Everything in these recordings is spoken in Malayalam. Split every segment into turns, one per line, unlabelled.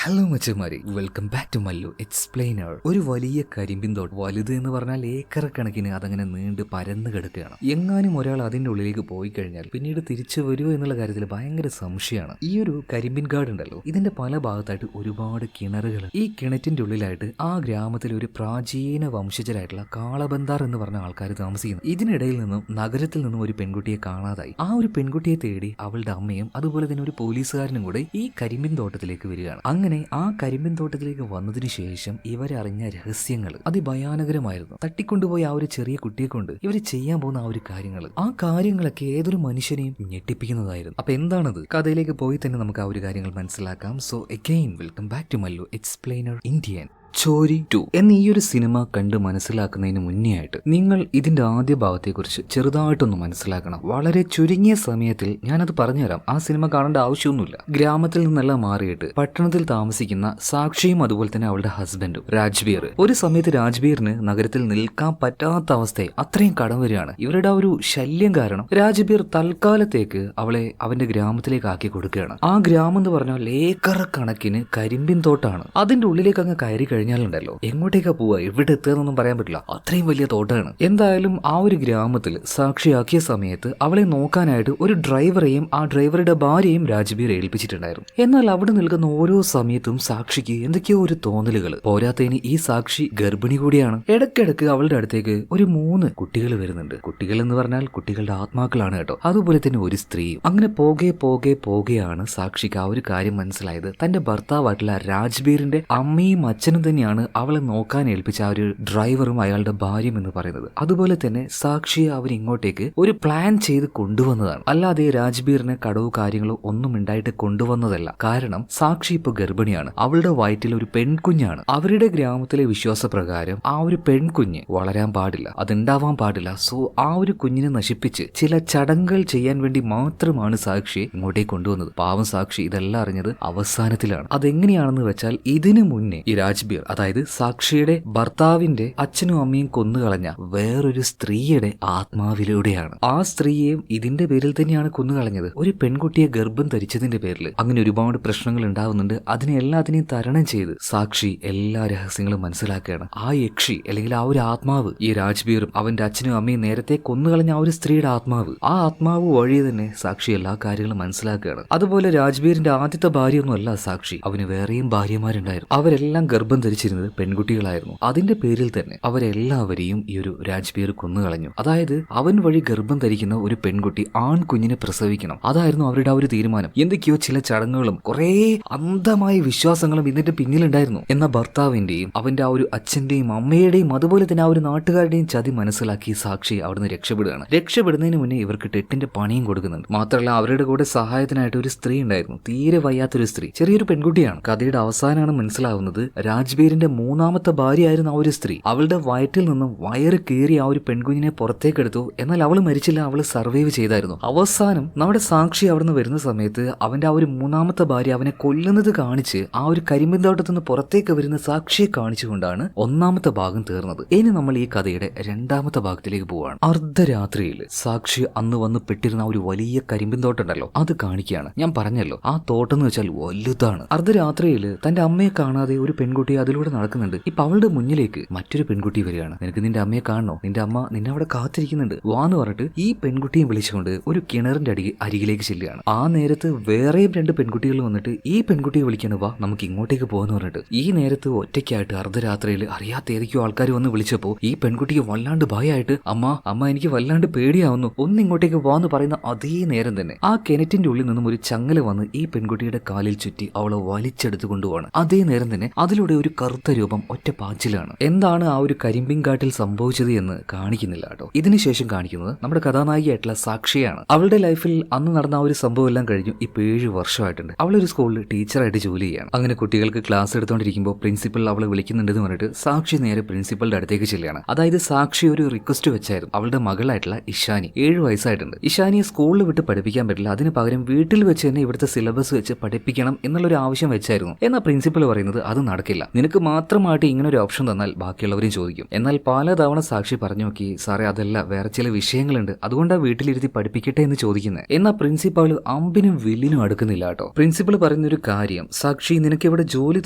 ഹലോ മച്ചന്മാരെ, welcome back to Mallu explainer. ഒരു വലിയ കരിമ്പിൻ തോട്ടം, വലുത് എന്ന് പറഞ്ഞാൽ ഏക്കർ കണക്കിന് അതങ്ങനെ നീണ്ട് പരന്ന് കിടക്കുകയാണ്. എങ്ങാനും ഒരാൾ അതിന്റെ ഉള്ളിലേക്ക് പോയി കഴിഞ്ഞാൽ പിന്നീട് തിരിച്ചു വരുമോ എന്നുള്ള കാര്യത്തിൽ ഭയങ്കര സംശയമാണ്. ഈ ഒരു കരിമ്പിൻ കാട് ഉണ്ടല്ലോ, ഇതിന്റെ പല ഭാഗത്തായിട്ട് ഒരുപാട് കിണറുകൾ. ഈ കിണറ്റിന്റെ ഉള്ളിലായിട്ട് ആ ഗ്രാമത്തിൽ ഒരു പ്രാചീന വംശജരായിട്ടുള്ള കാളബന്ധാർ എന്ന് പറഞ്ഞ ആൾക്കാർ താമസിക്കുന്നു. ഇതിനിടയിൽ നിന്നും നഗരത്തിൽ നിന്നും ഒരു പെൺകുട്ടിയെ കാണാതായി. ആ ഒരു പെൺകുട്ടിയെ തേടി അവളുടെ അമ്മയും അതുപോലെ തന്നെ ഒരു പോലീസുകാരനും കൂടെ ഈ കരിമ്പിൻ തോട്ടത്തിലേക്ക് വരികയാണ്. അങ്ങനെ ആ കരിമ്പിൻ തോട്ടത്തിലേക്ക് വന്നതിന് ശേഷം ഇവരറിഞ്ഞ രഹസ്യങ്ങൾ അതിഭയാനകരമായിരുന്നു. തട്ടിക്കൊണ്ടുപോയി ആ ഒരു ചെറിയ കുട്ടിയെ കൊണ്ട് ഇവർ ചെയ്യാൻ പോകുന്ന ആ ഒരു കാര്യങ്ങളൊക്കെ ഏതൊരു മനുഷ്യനെയും ഞെട്ടിപ്പിക്കുന്നതായിരുന്നു. അപ്പൊ എന്താണത്? കഥയിലേക്ക് പോയി തന്നെ നമുക്ക് ആ ഒരു കാര്യങ്ങൾ മനസ്സിലാക്കാം. So again welcome back to Mallu explainer Indian. Chori 2 എന്ന ഈ ഒരു സിനിമ കണ്ട് മനസ്സിലാക്കുന്നതിന് മുന്നേ ആയിട്ട് നിങ്ങൾ ഇതിന്റെ ആദ്യ ഭാഗത്തെക്കുറിച്ച് ചെറുതായിട്ടൊന്ന് മനസ്സിലാക്കണം. വളരെ ചുരുങ്ങിയ സമയത്തിൽ ഞാനത് പറഞ്ഞുതരാം. ആ സിനിമ കാണേണ്ട ആവശ്യമൊന്നുമില്ല. ഗ്രാമത്തിൽ നിന്നെല്ലാം മാറിയിട്ട് പട്ടണത്തിൽ താമസിക്കുന്ന സാക്ഷിയും അതുപോലെ തന്നെ അവളുടെ ഹസ്ബൻഡും രാജ്ബീർ. ഒരു സമയത്ത് രാജ്ബീറിന് നഗരത്തിൽ നിൽക്കാൻ പറ്റാത്ത അവസ്ഥയെ അത്രയും കടം വരികയാണ്. ഇവരുടെ ആ ഒരു ശല്യം കാരണം രാജ്ബീർ തൽക്കാലത്തേക്ക് അവളെ അവന്റെ ഗ്രാമത്തിലേക്ക് ആക്കി കൊടുക്കുകയാണ്. ആ ഗ്രാമം എന്ന് പറഞ്ഞാൽ ഏക്കർ കണക്കിന് കരിമ്പിൻ തോട്ടാണ്. അതിന്റെ ഉള്ളിലേക്ക് അങ്ങ് കയറി കഴിഞ്ഞാലുണ്ടല്ലോ, എങ്ങോട്ടേക്കാ പോവുക, എവിടെ എത്തുകയെന്നൊന്നും പറയാൻ പറ്റില്ല. അത്രയും വലിയ തോട്ടാണ്. എന്തായാലും ആ ഒരു ഗ്രാമത്തിൽ സാക്ഷിയാക്കിയ സമയത്ത് അവളെ നോക്കാനായിട്ട് ഒരു ഡ്രൈവറെയും ആ ഡ്രൈവറുടെ ഭാര്യയും രാജ്ബീർ ഏൽപ്പിച്ചിട്ടുണ്ടായിരുന്നു. എന്നാൽ അവിടെ നിൽക്കുന്ന ഓരോ സമയത്തും സാക്ഷിക്ക് എന്തൊക്കെയോ ഒരു തോന്നലുകൾ. പോരാത്തതിന് ഈ സാക്ഷി ഗർഭിണി കൂടിയാണ്. ഇടയ്ക്കിടയ്ക്ക് അവളുടെ അടുത്തേക്ക് ഒരു 3 കുട്ടികൾ വരുന്നുണ്ട്. കുട്ടികൾ എന്ന് പറഞ്ഞാൽ കുട്ടികളുടെ ആത്മാക്കളാണ് കേട്ടോ. അതുപോലെ തന്നെ ഒരു സ്ത്രീയും. അങ്ങനെ പോകെയാണ് സാക്ഷിക്ക് ആ ഒരു കാര്യം മനസ്സിലായത്. തന്റെ ഭർത്താവായിട്ടുള്ള രാജ്ബീറിന്റെ അമ്മയും അച്ഛനും തന്നെയാണ് അവളെ നോക്കാൻ ഏൽപ്പിച്ച ആ ഒരു ഡ്രൈവറും അയാളുടെ ഭാര്യയും എന്ന് പറയുന്നത്. അതുപോലെ തന്നെ സാക്ഷിയെ അവർ ഇങ്ങോട്ടേക്ക് ഒരു പ്ലാൻ ചെയ്ത് കൊണ്ടുവന്നതാണ്. അല്ലാതെ രാജ്ബീറിന് കടവും കാര്യങ്ങളോ ഒന്നും ഉണ്ടായിട്ട് കൊണ്ടുവന്നതല്ല. കാരണം സാക്ഷി ഇപ്പൊ ഗർഭിണിയാണ്. അവളുടെ വയറ്റിൽ ഒരു പെൺകുഞ്ഞാണ്. അവരുടെ ഗ്രാമത്തിലെ വിശ്വാസപ്രകാരം ആ ഒരു പെൺകുഞ്ഞ് വളരാൻ പാടില്ല, അതുണ്ടാവാൻ പാടില്ല. സോ ആ ഒരു കുഞ്ഞിനെ നശിപ്പിച്ച് ചില ചടങ്ങുകൾ ചെയ്യാൻ വേണ്ടി മാത്രമാണ് സാക്ഷിയെ ഇങ്ങോട്ടേക്ക് കൊണ്ടുവന്നത്. പാവം സാക്ഷി ഇതെല്ലാം അറിഞ്ഞത് അവസാനത്തിലാണ്. അതെങ്ങനെയാണെന്ന് വെച്ചാൽ, ഇതിനു മുന്നേ ഈ രാജ്ബീർ, അതായത് സാക്ഷിയുടെ ഭർത്താവിന്റെ അച്ഛനും അമ്മയും കൊന്നുകളഞ്ഞ വേറൊരു സ്ത്രീയുടെ ആത്മാവിലൂടെയാണ്. ആ സ്ത്രീയെയും ഇതിന്റെ പേരിൽ തന്നെയാണ് കൊന്നുകളഞ്ഞത്. ഒരു പെൺകുട്ടിയെ ഗർഭം ധരിച്ചതിന്റെ പേരിൽ. അങ്ങനെ ഒരുപാട് പ്രശ്നങ്ങൾ ഉണ്ടാവുന്നുണ്ട്. അതിനെ എല്ലാത്തിനെയും തരണം ചെയ്ത് സാക്ഷി എല്ലാ രഹസ്യങ്ങളും മനസ്സിലാക്കുകയാണ്. ആ യക്ഷി അല്ലെങ്കിൽ ആ ഒരു ആത്മാവ്, ഈ രാജ്ബീറും അവന്റെ അച്ഛനും അമ്മയും നേരത്തെ കൊന്നുകളഞ്ഞ ആ ഒരു സ്ത്രീയുടെ ആത്മാവ്, ആ ആത്മാവ് വഴി തന്നെ സാക്ഷി എല്ലാ കാര്യങ്ങളും മനസ്സിലാക്കുകയാണ്. അതുപോലെ രാജ്ബീറിന്റെ ആദ്യത്തെ ഭാര്യയൊന്നും അല്ല സാക്ഷി. അവന് വേറെയും ഭാര്യമാരുണ്ടായിരുന്നു. അവരെല്ലാം ഗർഭം ധരിച്ചിരുന്നത് പെൺകുട്ടികളായിരുന്നു. അതിന്റെ പേരിൽ തന്നെ അവരെല്ലാവരെയും ഈ ഒരു രാജ്ബീർ കൊന്നുകളഞ്ഞു. അതായത് അവൻ വഴി ഗർഭം ധരിക്കുന്ന ഒരു പെൺകുട്ടി ആൺകുഞ്ഞിനെ പ്രസവിക്കണം. അതായിരുന്നു അവരുടെ ആ ഒരു തീരുമാനം. എന്തൊക്കെയോ ചില ചടങ്ങുകളും കുറെ അന്ധമായ വിശ്വാസങ്ങളും ഇതിന്റെ പിന്നിലുണ്ടായിരുന്നു. എന്ന ഭർത്താവിന്റെയും അവന്റെ ആ ഒരു അച്ഛന്റെയും അമ്മയുടെയും അതുപോലെ തന്നെ ആ ഒരു നാട്ടുകാരുടെയും ചതി മനസ്സിലാക്കി സാക്ഷി അവിടുന്ന് രക്ഷപ്പെടുകയാണ്. രക്ഷപ്പെടുന്നതിന് മുന്നേ ഇവർക്ക് ടെട്ടിന്റെ പണിയും കൊടുക്കുന്നുണ്ട്. മാത്രമല്ല അവരുടെ കൂടെ സഹായത്തിനായിട്ട് ഒരു സ്ത്രീ ഉണ്ടായിരുന്നു. തീരെ വയ്യാത്തൊരു സ്ത്രീ, ചെറിയൊരു പെൺകുട്ടിയാണ്. കഥയുടെ അവസാനമാണ് മനസ്സിലാവുന്നത് രാജ്ബീറിന്റെ 3ാമത്തെ ഭാര്യയായിരുന്നു ആ ഒരു സ്ത്രീ. അവളുടെ വയറ്റിൽ നിന്നും വയറ് കീറി ആ ഒരു പെൺകുഞ്ഞിനെ പുറത്തേക്കെടുത്തു. എന്നാൽ അവൾ മരിച്ചില്ല, അവൾ സർവൈവ് ചെയ്തായിരുന്നു. അവസാനം നമ്മുടെ സാക്ഷി അവിടുന്ന് വരുന്ന സമയത്ത് അവന്റെ ആ ഒരു 3ാമത്തെ ഭാര്യ അവനെ കൊല്ലുന്നത് കാണിച്ച് ആ ഒരു കരിമ്പിൻ തോട്ടത്തിൽ നിന്ന് പുറത്തേക്ക് വരുന്ന സാക്ഷിയെ കാണിച്ചുകൊണ്ടാണ് 1ാമത്തെ ഭാഗം തീർന്നത്. ഇനി നമ്മൾ ഈ കഥയുടെ 2ാമത്തെ ഭാഗത്തിലേക്ക് പോവാണ്. അർദ്ധരാത്രിയിൽ സാക്ഷി അന്ന് വന്ന് പെട്ടിരുന്ന ആ ഒരു വലിയ കരിമ്പിൻ തോട്ടം ഉണ്ടല്ലോ, അത് കാണിക്കുകയാണ്. ഞാൻ പറഞ്ഞല്ലോ, ആ തോട്ടം എന്ന് വെച്ചാൽ വലുതാണ്. അർദ്ധരാത്രിയിൽ തന്റെ അമ്മയെ കാണാതെ ഒരു പെൺകുട്ടി അതിലൂടെ നടക്കുന്നുണ്ട്. ഇപ്പൊ അവളുടെ മുന്നിലേക്ക് മറ്റൊരു പെൺകുട്ടി വരികയാണ്. നിനക്ക് നിന്റെ അമ്മയെ കാണണോ? നിന്റെ അമ്മ നിന്നെ അവിടെ കാത്തിരിക്കുന്നുണ്ട്, വാന്ന് പറഞ്ഞിട്ട് ഈ പെൺകുട്ടിയെ വിളിച്ചുകൊണ്ട് ഒരു കിണറിന്റെ അരികിലേക്ക് ചെല്ലുകയാണ്. ആ നേരത്ത് വേറെയും 2 പെൺകുട്ടികൾ വന്നിട്ട് ഈ പെൺകുട്ടിയെ വിളിക്കണം, വാ നമുക്ക് ഇങ്ങോട്ടേക്ക് പോകാന്ന് പറഞ്ഞിട്ട്. ഈ നേരത്ത് ഒറ്റയ്ക്കായിട്ട് അർദ്ധരാത്രിയിൽ അറിയാത്ത ഏതൊക്കെയോ ആൾക്കാർ വന്ന് വിളിച്ചപ്പോ ഈ പെൺകുട്ടിക്ക് വല്ലാണ്ട് ഭയമായിട്ട്, അമ്മ എനിക്ക് വല്ലാണ്ട് പേടിയാവുന്നു, ഒന്ന് ഇങ്ങോട്ടേക്ക് വാന്ന് പറയുന്ന അതേ നേരം തന്നെ ആ കിണറ്റിന്റെ ഉള്ളിൽ നിന്നും ഒരു ചങ്ങല വന്ന് ഈ പെൺകുട്ടിയുടെ കാലിൽ ചുറ്റി അവളെ വലിച്ചെടുത്ത് കൊണ്ടുപോവാണ്. അതേ നേരം തന്നെ അതിലൂടെ ഒരു കറുത്ത രൂപം ഒറ്റ പാച്ചിലാണ്. എന്താണ് ആ ഒരു കരിമ്പിൻ കാട്ടിൽ സംഭവിച്ചത് എന്ന് കാണിക്കുന്നില്ല കേട്ടോ. ഇതിനുശേഷം കാണിക്കുന്നത് നമ്മുടെ കഥാനായികയായിട്ടുള്ള സാക്ഷിയാണ്. അവളുടെ ലൈഫിൽ അന്ന് നടന്ന ആ ഒരു സംഭവം എല്ലാം കഴിഞ്ഞു. ഇപ്പൊ 7 വർഷമായിട്ടുണ്ട്. അവളൊരു സ്കൂളിൽ ടീച്ചറായിട്ട് ജോലി ചെയ്യാണ്. അങ്ങനെ കുട്ടികൾക്ക് ക്ലാസ് എടുത്തുകൊണ്ടിരിക്കുമ്പോൾ പ്രിൻസിപ്പൽ അവളെ വിളിക്കുന്നുണ്ടെന്ന് പറഞ്ഞിട്ട് സാക്ഷി നേരെ പ്രിൻസിപ്പലിന്റെ അടുത്തേക്ക് ചെല്ലുകയാണ്. അതായത് സാക്ഷി ഒരു റിക്വസ്റ്റ് വെച്ചായിരുന്നു. അവളുടെ മകളായിട്ടുള്ള ഇഷാനി, 7 വയസ്സായിട്ടുണ്ട്. ഇഷാനിയെ സ്കൂളിൽ വിട്ട് പഠിപ്പിക്കാൻ പറ്റില്ല, അതിന് പകരം വീട്ടിൽ വെച്ച് തന്നെ ഇവിടുത്തെ സിലബസ് വെച്ച് പഠിപ്പിക്കണം എന്നുള്ളൊരു ആവശ്യം വെച്ചായിരുന്നു. എന്നാൽ പ്രിൻസിപ്പൽ പറയുന്നത് അത് നടക്കില്ല, നിനക്ക് മാത്രമായിട്ട് ഇങ്ങനെ ഒരു ഓപ്ഷൻ തന്നാൽ ബാക്കിയുള്ളവരും ചോദിക്കും. എന്നാൽ പലതവണ സാക്ഷി പറഞ്ഞു നോക്കി, സാറേ അതല്ല, വേറെ ചില വിഷയങ്ങളുണ്ട്, അതുകൊണ്ടാണ് വീട്ടിലിരുത്തി പഠിപ്പിക്കട്ടെ എന്ന് ചോദിക്കുന്നത്. എന്നാൽ പ്രിൻസിപ്പാൾ അമ്പിനും വില്ലിനും അടുക്കുന്നില്ല കേട്ടോ. പ്രിൻസിപ്പൾ പറയുന്നൊരു കാര്യം, സാക്ഷി നിനക്ക് ഇവിടെ ജോലി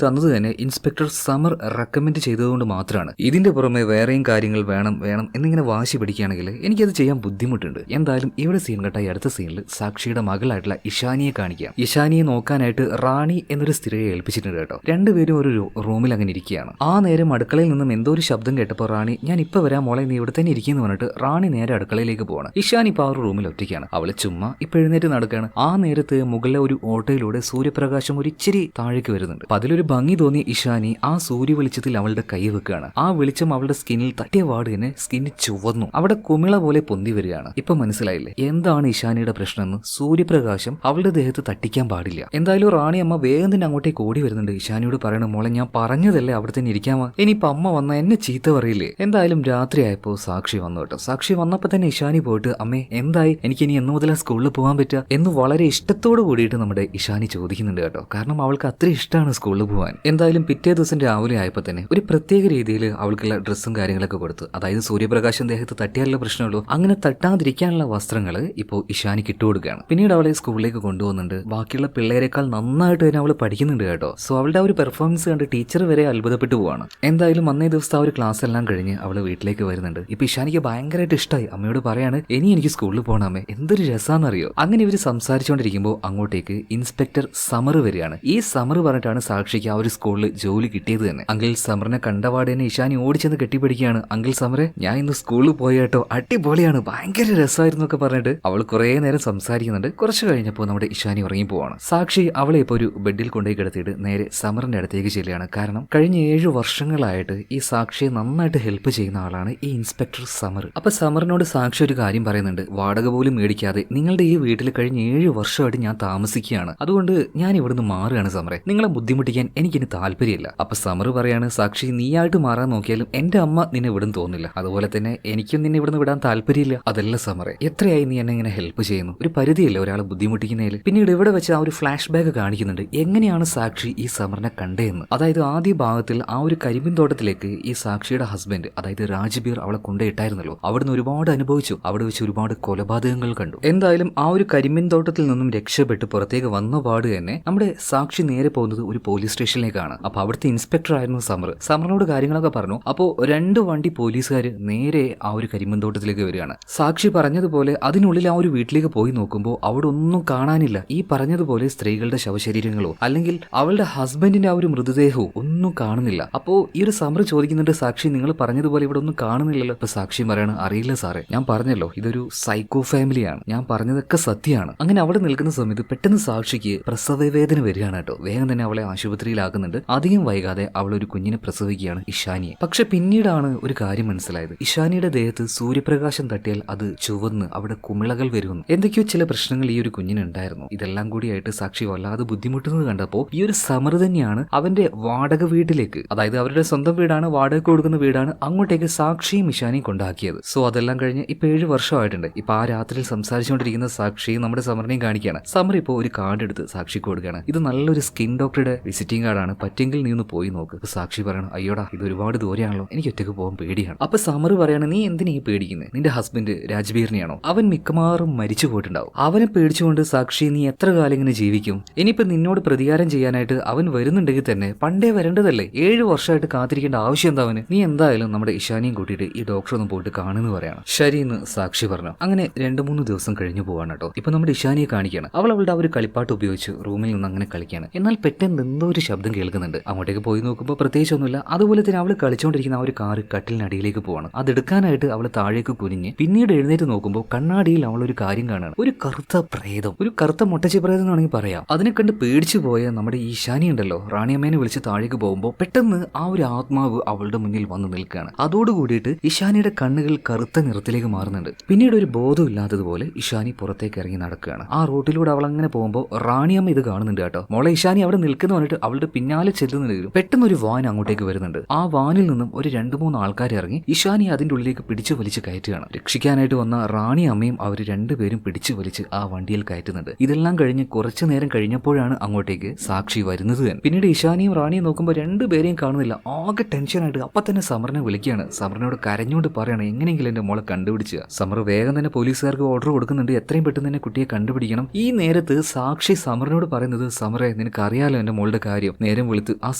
തന്നത് തന്നെ ഇൻസ്പെക്ടർ സമർ റെക്കമെൻഡ് ചെയ്തതുകൊണ്ട് മാത്രമാണ്. ഇതിന്റെ പുറമെ വേറെയും കാര്യങ്ങൾ വേണം വേണം എന്നിങ്ങനെ വാശി പിടിക്കുകയാണെങ്കിൽ എനിക്കത് ചെയ്യാൻ ബുദ്ധിമുട്ടുണ്ട്. എന്തായാലും ഇവിടെ സീൻ കട്ടായി അടുത്ത സീനിൽ സാക്ഷിയുടെ മകളായിട്ടുള്ള ഇഷാനിയെ കാണിക്കാം. ഇഷാനിയെ നോക്കാനായിട്ട് റാണി എന്നൊരു സ്ത്രീയെ ഏൽപ്പിച്ചിട്ടുണ്ട് കേട്ടോ. രണ്ടുപേരും ഒരു റൂമിൽ അങ്ങനെ ഇരിക്കുകയാണ്. ആ നേരം അടുക്കളയിൽ നിന്നും എന്തോ ഒരു ശബ്ദം കേട്ടപ്പോൾ റാണി, ഞാൻ ഇപ്പൊ വരാം മോളെ, നീ ഇവിടെ തന്നെ ഇരിക്കുന്നു പറഞ്ഞിട്ട് റാണി നേരെ അടുക്കളയിലേക്ക് പോവാണ്. ഇഷാനി ഇപ്പൊ ആ ഒരു റൂമിൽ ഒറ്റയ്ക്കാണ്. അവള് ചുമ്മാ ഇപ്പൊ എഴുന്നേറ്റ് നടക്കുകയാണ്. ആ നേരത്ത് മുകളിലെ ഒരു ഓട്ടയിലൂടെ സൂര്യപ്രകാശം ഒരു ഇച്ചിരി താഴേക്ക് വരുന്നുണ്ട്. അപ്പൊ അതിലൊരു ഭംഗി തോന്നിയ ഇഷാനി ആ സൂര്യ വെളിച്ചത്തിൽ അവളുടെ കൈ വെക്കുകയാണ്. ആ വെളിച്ചം അവളുടെ സ്കിന്നിൽ തട്ടിയ പാട് തന്നെ സ്കിന്ന് ചുവന്നു, അവിടെ കുമിള പോലെ പൊന്തി വരികയാണ്. ഇപ്പൊ മനസ്സിലായില്ലേ എന്താണ് ഇഷാനിയുടെ പ്രശ്നമെന്ന്? സൂര്യപ്രകാശം അവളുടെ ദേഹത്ത് തട്ടിക്കാൻ പാടില്ല. എന്തായാലും റാണി അമ്മ വേഗം തന്നെ അങ്ങോട്ടേക്ക് ഓടി വരുന്നുണ്ട്. ഇഷാനിയോട് പറയണം, മോളെ ഞാൻ പറഞ്ഞതല്ലേ അവിടെ തന്നെ ഇരിക്കാമോ, ഇനിയിപ്പൊ അമ്മ വന്ന എന്നെ ചീത്ത പറയില്ലേ. എന്തായാലും രാത്രിയായപ്പോ സാക്ഷി വന്നു കേട്ടോ. സാക്ഷി വന്നപ്പോ തന്നെ ഇഷാനി പോയിട്ട്, അമ്മേ എന്തായി, എനിക്ക് ഇനി എന്ന് മുതലാ സ്കൂളിൽ പോകാൻ പറ്റുക എന്ന് വളരെ ഇഷ്ടത്തോട് കൂടിയിട്ട് നമ്മുടെ ഇഷാനി ചോദിക്കുന്നുണ്ട് കേട്ടോ. കാരണം അവൾക്ക് അത്ര ഇഷ്ടമാണ് സ്കൂളിൽ പോകാൻ. എന്തായാലും പിറ്റേ ദിവസം രാവിലെ ആയപ്പോൾ തന്നെ ഒരു പ്രത്യേക രീതിയിൽ അവൾക്കുള്ള ഡ്രസ്സും കാര്യങ്ങളൊക്കെ കൊടുത്തു. അതായത് സൂര്യപ്രകാശം ദേഹത്ത് തട്ടിയാലുള്ള പ്രശ്നമുള്ളൂ, അങ്ങനെ തട്ടാതിരിക്കാനുള്ള വസ്ത്രങ്ങൾ ഇപ്പോൾ ഇഷാനിക്ക് ഇട്ടുകൊടുക്കുകയാണ്. പിന്നീട് അവളെ സ്കൂളിലേക്ക് കൊണ്ടുപോകുന്നുണ്ട്. ബാക്കിയുള്ള പിള്ളേരെക്കാൾ നന്നായിട്ട് തന്നെ അവൾ പഠിക്കുന്നുണ്ട് കേട്ടോ. സോ അവളുടെ ആ ഒരു പെർഫോമൻസ് കണ്ട് ടീച്ചർ വരെ അത്ഭുതപ്പെട്ടു പോവാണ്. എന്തായാലും അന്നേ ദിവസത്തെ ആ ഒരു ക്ലാസ് എല്ലാം കഴിഞ്ഞ് അവൾ വീട്ടിലേക്ക് വരുന്നുണ്ട്. ഇപ്പൊ ഇഷാനിക്ക് ഭയങ്കരമായിട്ട് ഇഷ്ടമായി. അമ്മയോട് പറയാണ്, ഇനി എനിക്ക് സ്കൂളിൽ പോകണം അമ്മേ, എന്തൊരു രസാന്നറിയോ. അങ്ങനെ ഇവർ സംസാരിച്ചുകൊണ്ടിരിക്കുമ്പോൾ അങ്ങോട്ടേക്ക് ഇൻസ്പെക്ടർ സമർ വരികയാണ്. ഈ സമർ പറഞ്ഞിട്ടാണ് സാക്ഷിക്ക് ആ ഒരു സ്കൂളിൽ ജോലി കിട്ടിയത് തന്നെ. അങ്കിൾ സമറിനെ കണ്ടപാട് തന്നെ ഇഷാനി ഓടിച്ചെന്ന് കെട്ടിപ്പിടിക്കുകയാണ്. അങ്കിൾ സമറെ, ഞാൻ ഇന്ന് സ്കൂളിൽ പോയി കേട്ടോ, അടിപൊളിയാണ്, ഭയങ്കര രസമായിരുന്നു ഒക്കെ പറഞ്ഞിട്ട് അവൾ കുറെ നേരം സംസാരിക്കുന്നുണ്ട്. കുറച്ച് കഴിഞ്ഞപ്പോൾ നമ്മുടെ ഇഷാനി ഉറങ്ങി പോവാണ്. സാക്ഷി അവളെ ഇപ്പോൾ ഒരു ബെഡിൽ കൊണ്ടുപോയി കിടത്തിയിട്ട് നേരെ സമറിന്റെ അടുത്തേക്ക് ചെല്ലുകയാണ്. കാരണം കഴിഞ്ഞ 7 വർഷങ്ങളായിട്ട് ഈ സാക്ഷിയെ നന്നായിട്ട് ഹെൽപ്പ് ചെയ്യുന്ന ആളാണ് ഈ ഇൻസ്പെക്ടർ സമർ. അപ്പൊ സമറിനോട് സാക്ഷി ഒരു കാര്യം പറയുന്നുണ്ട്, വാടക പോലും മേടിക്കാതെ നിങ്ങളുടെ ഈ വീട്ടിൽ കഴിഞ്ഞ 7 വർഷമായിട്ട് ഞാൻ താമസിക്കുകയാണ്, അതുകൊണ്ട് ഞാൻ ഇവിടുന്ന് മാറുകയാണ് സമറെ, നിങ്ങളെ ബുദ്ധിമുട്ടിക്കാൻ എനിക്കിനി താല്പര്യമില്ല. അപ്പൊ സമർ പറയാണ്, സാക്ഷി നീയായിട്ട് മാറാൻ നോക്കിയാലും എന്റെ അമ്മ നിന്നെ വിടും തോന്നില്ല, അതുപോലെ തന്നെ എനിക്കും നിന്നെ ഇവിടുന്ന് വിടാൻ താല്പര്യമില്ല. അതല്ല സമറെ, എത്രയായി നീ എന്നെ ഇങ്ങനെ ഹെൽപ്പ് ചെയ്യുന്നു, ഒരു പരിധിയല്ലേ ഒരാളെ ബുദ്ധിമുട്ടിക്കുന്നതിൽ. പിന്നീട് ഇവിടെ വെച്ച് ആ ഒരു ഫ്ലാഷ് ബാക്ക് കാണിക്കുന്നുണ്ട്, എങ്ങനെയാണ് സാക്ഷി ഈ സമറിനെ കണ്ടതെന്ന്. അതായത് ആദ്യ ഭാഗത്തിൽ ആ ഒരു കരിമ്പിൻ തോട്ടത്തിലേക്ക് ഈ സാക്ഷിയുടെ ഹസ്ബൻഡ് അതായത് രാജ്ബീർ അവളെ കൊണ്ടുപോയിട്ടായിരുന്നല്ലോ. അവിടുന്ന് ഒരുപാട് അനുഭവിച്ചു, അവിടെ വെച്ച് ഒരുപാട് കൊലപാതകങ്ങൾ കണ്ടു. എന്തായാലും ആ ഒരു കരിമ്പിൻ തോട്ടത്തിൽ നിന്നും രക്ഷപ്പെട്ട് പുറത്തേക്ക് വന്ന പാട് തന്നെ നമ്മുടെ സാക്ഷി നേരെ പോകുന്നത് ഒരു പോലീസ് സ്റ്റേഷനിലേക്കാണ്. അപ്പൊ അവിടുത്തെ ഇൻസ്പെക്ടർ ആയിരുന്നു സമർ. സമറിനോട് കാര്യങ്ങളൊക്കെ പറഞ്ഞു. അപ്പോൾ 2 വണ്ടി പോലീസുകാർ നേരെ ആ ഒരു കരിമ്പിൻ തോട്ടത്തിലേക്ക് വരികയാണ്. സാക്ഷി പറഞ്ഞതുപോലെ അതിനുള്ളിൽ ആ ഒരു വീട്ടിലേക്ക് പോയി നോക്കുമ്പോൾ അവിടെ ഒന്നും കാണാനില്ല. ഈ പറഞ്ഞതുപോലെ സ്ത്രീകളുടെ ശവശരീരങ്ങളോ അല്ലെങ്കിൽ അവളുടെ ഹസ്ബൻഡിന്റെ ആ ഒരു മൃതദേഹവും ഒന്നും കാണുന്നില്ല. അപ്പോ ഈ ഒരു സമർ ചോദിക്കുന്നുണ്ട്, സാക്ഷി നിങ്ങൾ പറഞ്ഞതുപോലെ ഇവിടെ ഒന്നും കാണുന്നില്ലല്ലോ. ഇപ്പൊ സാക്ഷി പറയാണ്, അറിയില്ല സാറേ, ഞാൻ പറഞ്ഞല്ലോ ഇതൊരു സൈക്കോ ഫാമിലിയാണ്, ഞാൻ പറഞ്ഞതൊക്കെ സത്യമാണ്. അങ്ങനെ അവിടെ നിൽക്കുന്ന സമയത്ത് പെട്ടെന്ന് സാക്ഷിക്ക് പ്രസവവേദന വരികയാണ് കേട്ടോ. വേഗം തന്നെ അവളെ ആശുപത്രിയിലാക്കുന്നുണ്ട്. അധികം വൈകാതെ അവൾ ഒരു കുഞ്ഞിനെ പ്രസവിക്കുകയാണ്, ഇഷാനിയെ. പക്ഷെ പിന്നീടാണ് ഒരു കാര്യം മനസ്സിലായത്, ഇഷാനിയുടെ ദേഹത്ത് സൂര്യപ്രകാശം തട്ടിയാൽ അത് ചുവന്ന് അവിടെ കുമിളകൾ വരുന്നു. എന്തൊക്കെയോ ചില പ്രശ്നങ്ങൾ ഈ ഒരു കുഞ്ഞിനുണ്ടായിരുന്നു. ഇതെല്ലാം കൂടിയായിട്ട് സാക്ഷി വല്ലാതെ ബുദ്ധിമുട്ടുന്നത് കണ്ടപ്പോൾ ഈ ഒരു സമർ തന്നെയാണ് അവന്റെ വാടക വീട്ടിലേക്ക്, അതായത് അവരുടെ സ്വന്തം വീടാണ്, വാടക കൊടുക്കുന്ന വീടാണ്, അങ്ങോട്ടേക്ക് സാക്ഷിയും ഇഷാനിയും കൊണ്ടാക്കിയത്. സോ അതെല്ലാം കഴിഞ്ഞ് ഇപ്പൊ 7 വർഷമായിട്ടുണ്ട്. ഇപ്പൊ ആ രാത്രിയിൽ സംസാരിച്ചുകൊണ്ടിരിക്കുന്ന സാക്ഷിയും നമ്മുടെ സമറിനെയും കാണിക്കുകയാണ്. സമർ ഇപ്പോൾ ഒരു കാർഡ് എടുത്ത് സാക്ഷിക്ക് കൊടുക്കുകയാണ്. ഇത് നല്ലൊരു സ്കിൻ ഡോക്ടറുടെ വിസിറ്റിംഗ് കാർഡാണ്, പറ്റെങ്കിൽ നീ ഒന്ന് പോയി നോക്ക്. അപ്പൊ സാക്ഷി പറയണം, അയ്യോടാ ഇത് ഒരുപാട് ദൂരെയാണല്ലോ, എനിക്ക് ഒറ്റയ്ക്ക് പോകാൻ പേടിയാണ്. അപ്പൊ സമർ പറയാണ്, നീ എന്തിനാ ഈ പേടിക്കുന്നത്, നിന്റെ ഹസ്ബൻഡ് രാജ്ബീറിനെയാണോ, അവൻ മിക്കവാറും മരിച്ചു പോയിട്ടുണ്ടാവും. അവനെ പേടിച്ചുകൊണ്ട് സാക്ഷി നീ എത്ര കാലം ഇങ്ങനെ ജീവിക്കും? ഇനിയിപ്പോ നിന്നോട് പ്രതികാരം ചെയ്യാനായിട്ട് അവൻ വരുന്നുണ്ടെങ്കിൽ തന്നെ പണ്ടേ വരേണ്ടതല്ലേ, 7 വർഷമായിട്ട് കാത്തിരിക്കേണ്ട ആവശ്യം എന്താ അവന്? നീ എന്തായാലും നമ്മുടെ ഇഷാനിയും കൂട്ടിയിട്ട് ഈ ഡോക്ടർ ഒന്ന് പോയിട്ട് കാണുന്നു പറയണം. ശരിയെന്ന് സാക്ഷി പറഞ്ഞു. അങ്ങനെ 2-3 ദിവസം കഴിഞ്ഞു പോവാണ് കേട്ടോ. ഇപ്പൊ നമ്മുടെ ഇഷാനിയെ കാണിക്കുകയാണ്. അവൾ അവളുടെ ആ ഒരു കളിപ്പാട്ട് ഉപയോഗിച്ച് റൂമിൽ നിന്ന് അങ്ങനെ കളിക്കുകയാണ്. എന്നാൽ പെട്ടെന്ന് എന്തോ ഒരു ശബ്ദം കേൾക്കുന്നുണ്ട്. അങ്ങോട്ടേക്ക് പോയി നോക്കുമ്പോൾ പ്രത്യേകിച്ചൊന്നുമില്ല. അതുപോലെ തന്നെ അവൾ കളിച്ചുകൊണ്ടിരിക്കുന്ന ആ ഒരു കാറ് കട്ടിലിനടിയിലേക്ക് പോവാണ്. അതെടുക്കാനായിട്ട് അവൾ താഴേക്ക് കുനിഞ്ഞ് പിന്നീട് എഴുന്നേറ്റ് നോക്കുമ്പോൾ കണ്ണാടിയിൽ അവൾ ഒരു കാര്യം കാണുകയാണ്. ഒരു കറുത്ത പ്രേതം, ഒരു കറുത്ത മുട്ടച്ചി പ്രേതം എന്നാണെങ്കിൽ പറയാം. അതിനെ കണ്ട് പേടിച്ചു പോയ നമ്മുടെ ഈ ഇഷാനി ഉണ്ടല്ലോ, റാണിയമ്മേനെ വിളിച്ച് താഴേക്ക് പോകുമ്പോൾ പെട്ടെന്ന് ആ ഒരു ആത്മാവ് അവളുടെ മുന്നിൽ വന്ന് നിൽക്കുകയാണ്. അതോടുകൂടിയിട്ട് ഇഷാനിയുടെ കണ്ണുകൾ കറുത്ത നിറത്തിലേക്ക് മാറുന്നുണ്ട്. പിന്നീട് ഒരു ബോധമില്ലാത്തതുപോലെ ഇഷാനി പുറത്തേക്ക് ഇറങ്ങി നടക്കുകയാണ്. ആ റോട്ടിലൂടെ അവൾ അങ്ങനെ പോകുമ്പോൾ റാണിയമ്മ ഇത് കാണുന്നുണ്ട് കേട്ടോ. മോളെ ഇഷാനി അവിടെ നിൽക്കുന്നു പറഞ്ഞിട്ട് അവളുടെ പിന്നാലെ ചെല്ലുന്നുണ്ടെങ്കിലും പെട്ടെന്ന് ഒരു വാൻ അങ്ങോട്ടേക്ക് വരുന്നുണ്ട്. ആ വാനിൽ നിന്നും ഒരു 2-3 ആൾക്കാർ ഇറങ്ങി ഇഷാനി അതിന്റെ ഉള്ളിലേക്ക് പിടിച്ചു വലിച്ച് കയറ്റുകയാണ്. രക്ഷിക്കാനായിട്ട് വന്ന റാണി അമ്മയും അവർ 2 പേരും പിടിച്ചു വലിച്ച് ആ വണ്ടിയിൽ കയറ്റുന്നുണ്ട്. ഇതെല്ലാം കഴിഞ്ഞ് കുറച്ചു നേരം കഴിഞ്ഞപ്പോഴാണ് അങ്ങോട്ടേക്ക് സാക്ഷി വരുന്നത് തന്നെ. പിന്നീട് ഇഷാനിയും റാണിയും നോക്കുമ്പോൾ നോക്കുമ്പോൾ രണ്ടുപേരെയും കാണുന്നില്ല. ആകെ ടെൻഷനായിട്ട് അപ്പൊ തന്നെ സമറിനെ വിളിക്കുകയാണ്. സമറിനോട് കരഞ്ഞുകൊണ്ട് പറയണം എങ്ങനെയെങ്കിലും എന്റെ മോളെ കണ്ടുപിടിക്കുക. സമർ വേഗം തന്നെ പോലീസുകാർക്ക് ഓർഡർ കൊടുക്കുന്നുണ്ട്, എത്രയും പെട്ടെന്ന് തന്നെ കുട്ടിയെ കണ്ടുപിടിക്കണം. ഈ നേരത്ത് സാക്ഷി സമറിനോട് പറയുന്നത്, സമറെ നിനക്ക് അറിയാലോ എന്റെ മോളുടെ കാര്യം, നേരം വെളുത്ത് ആ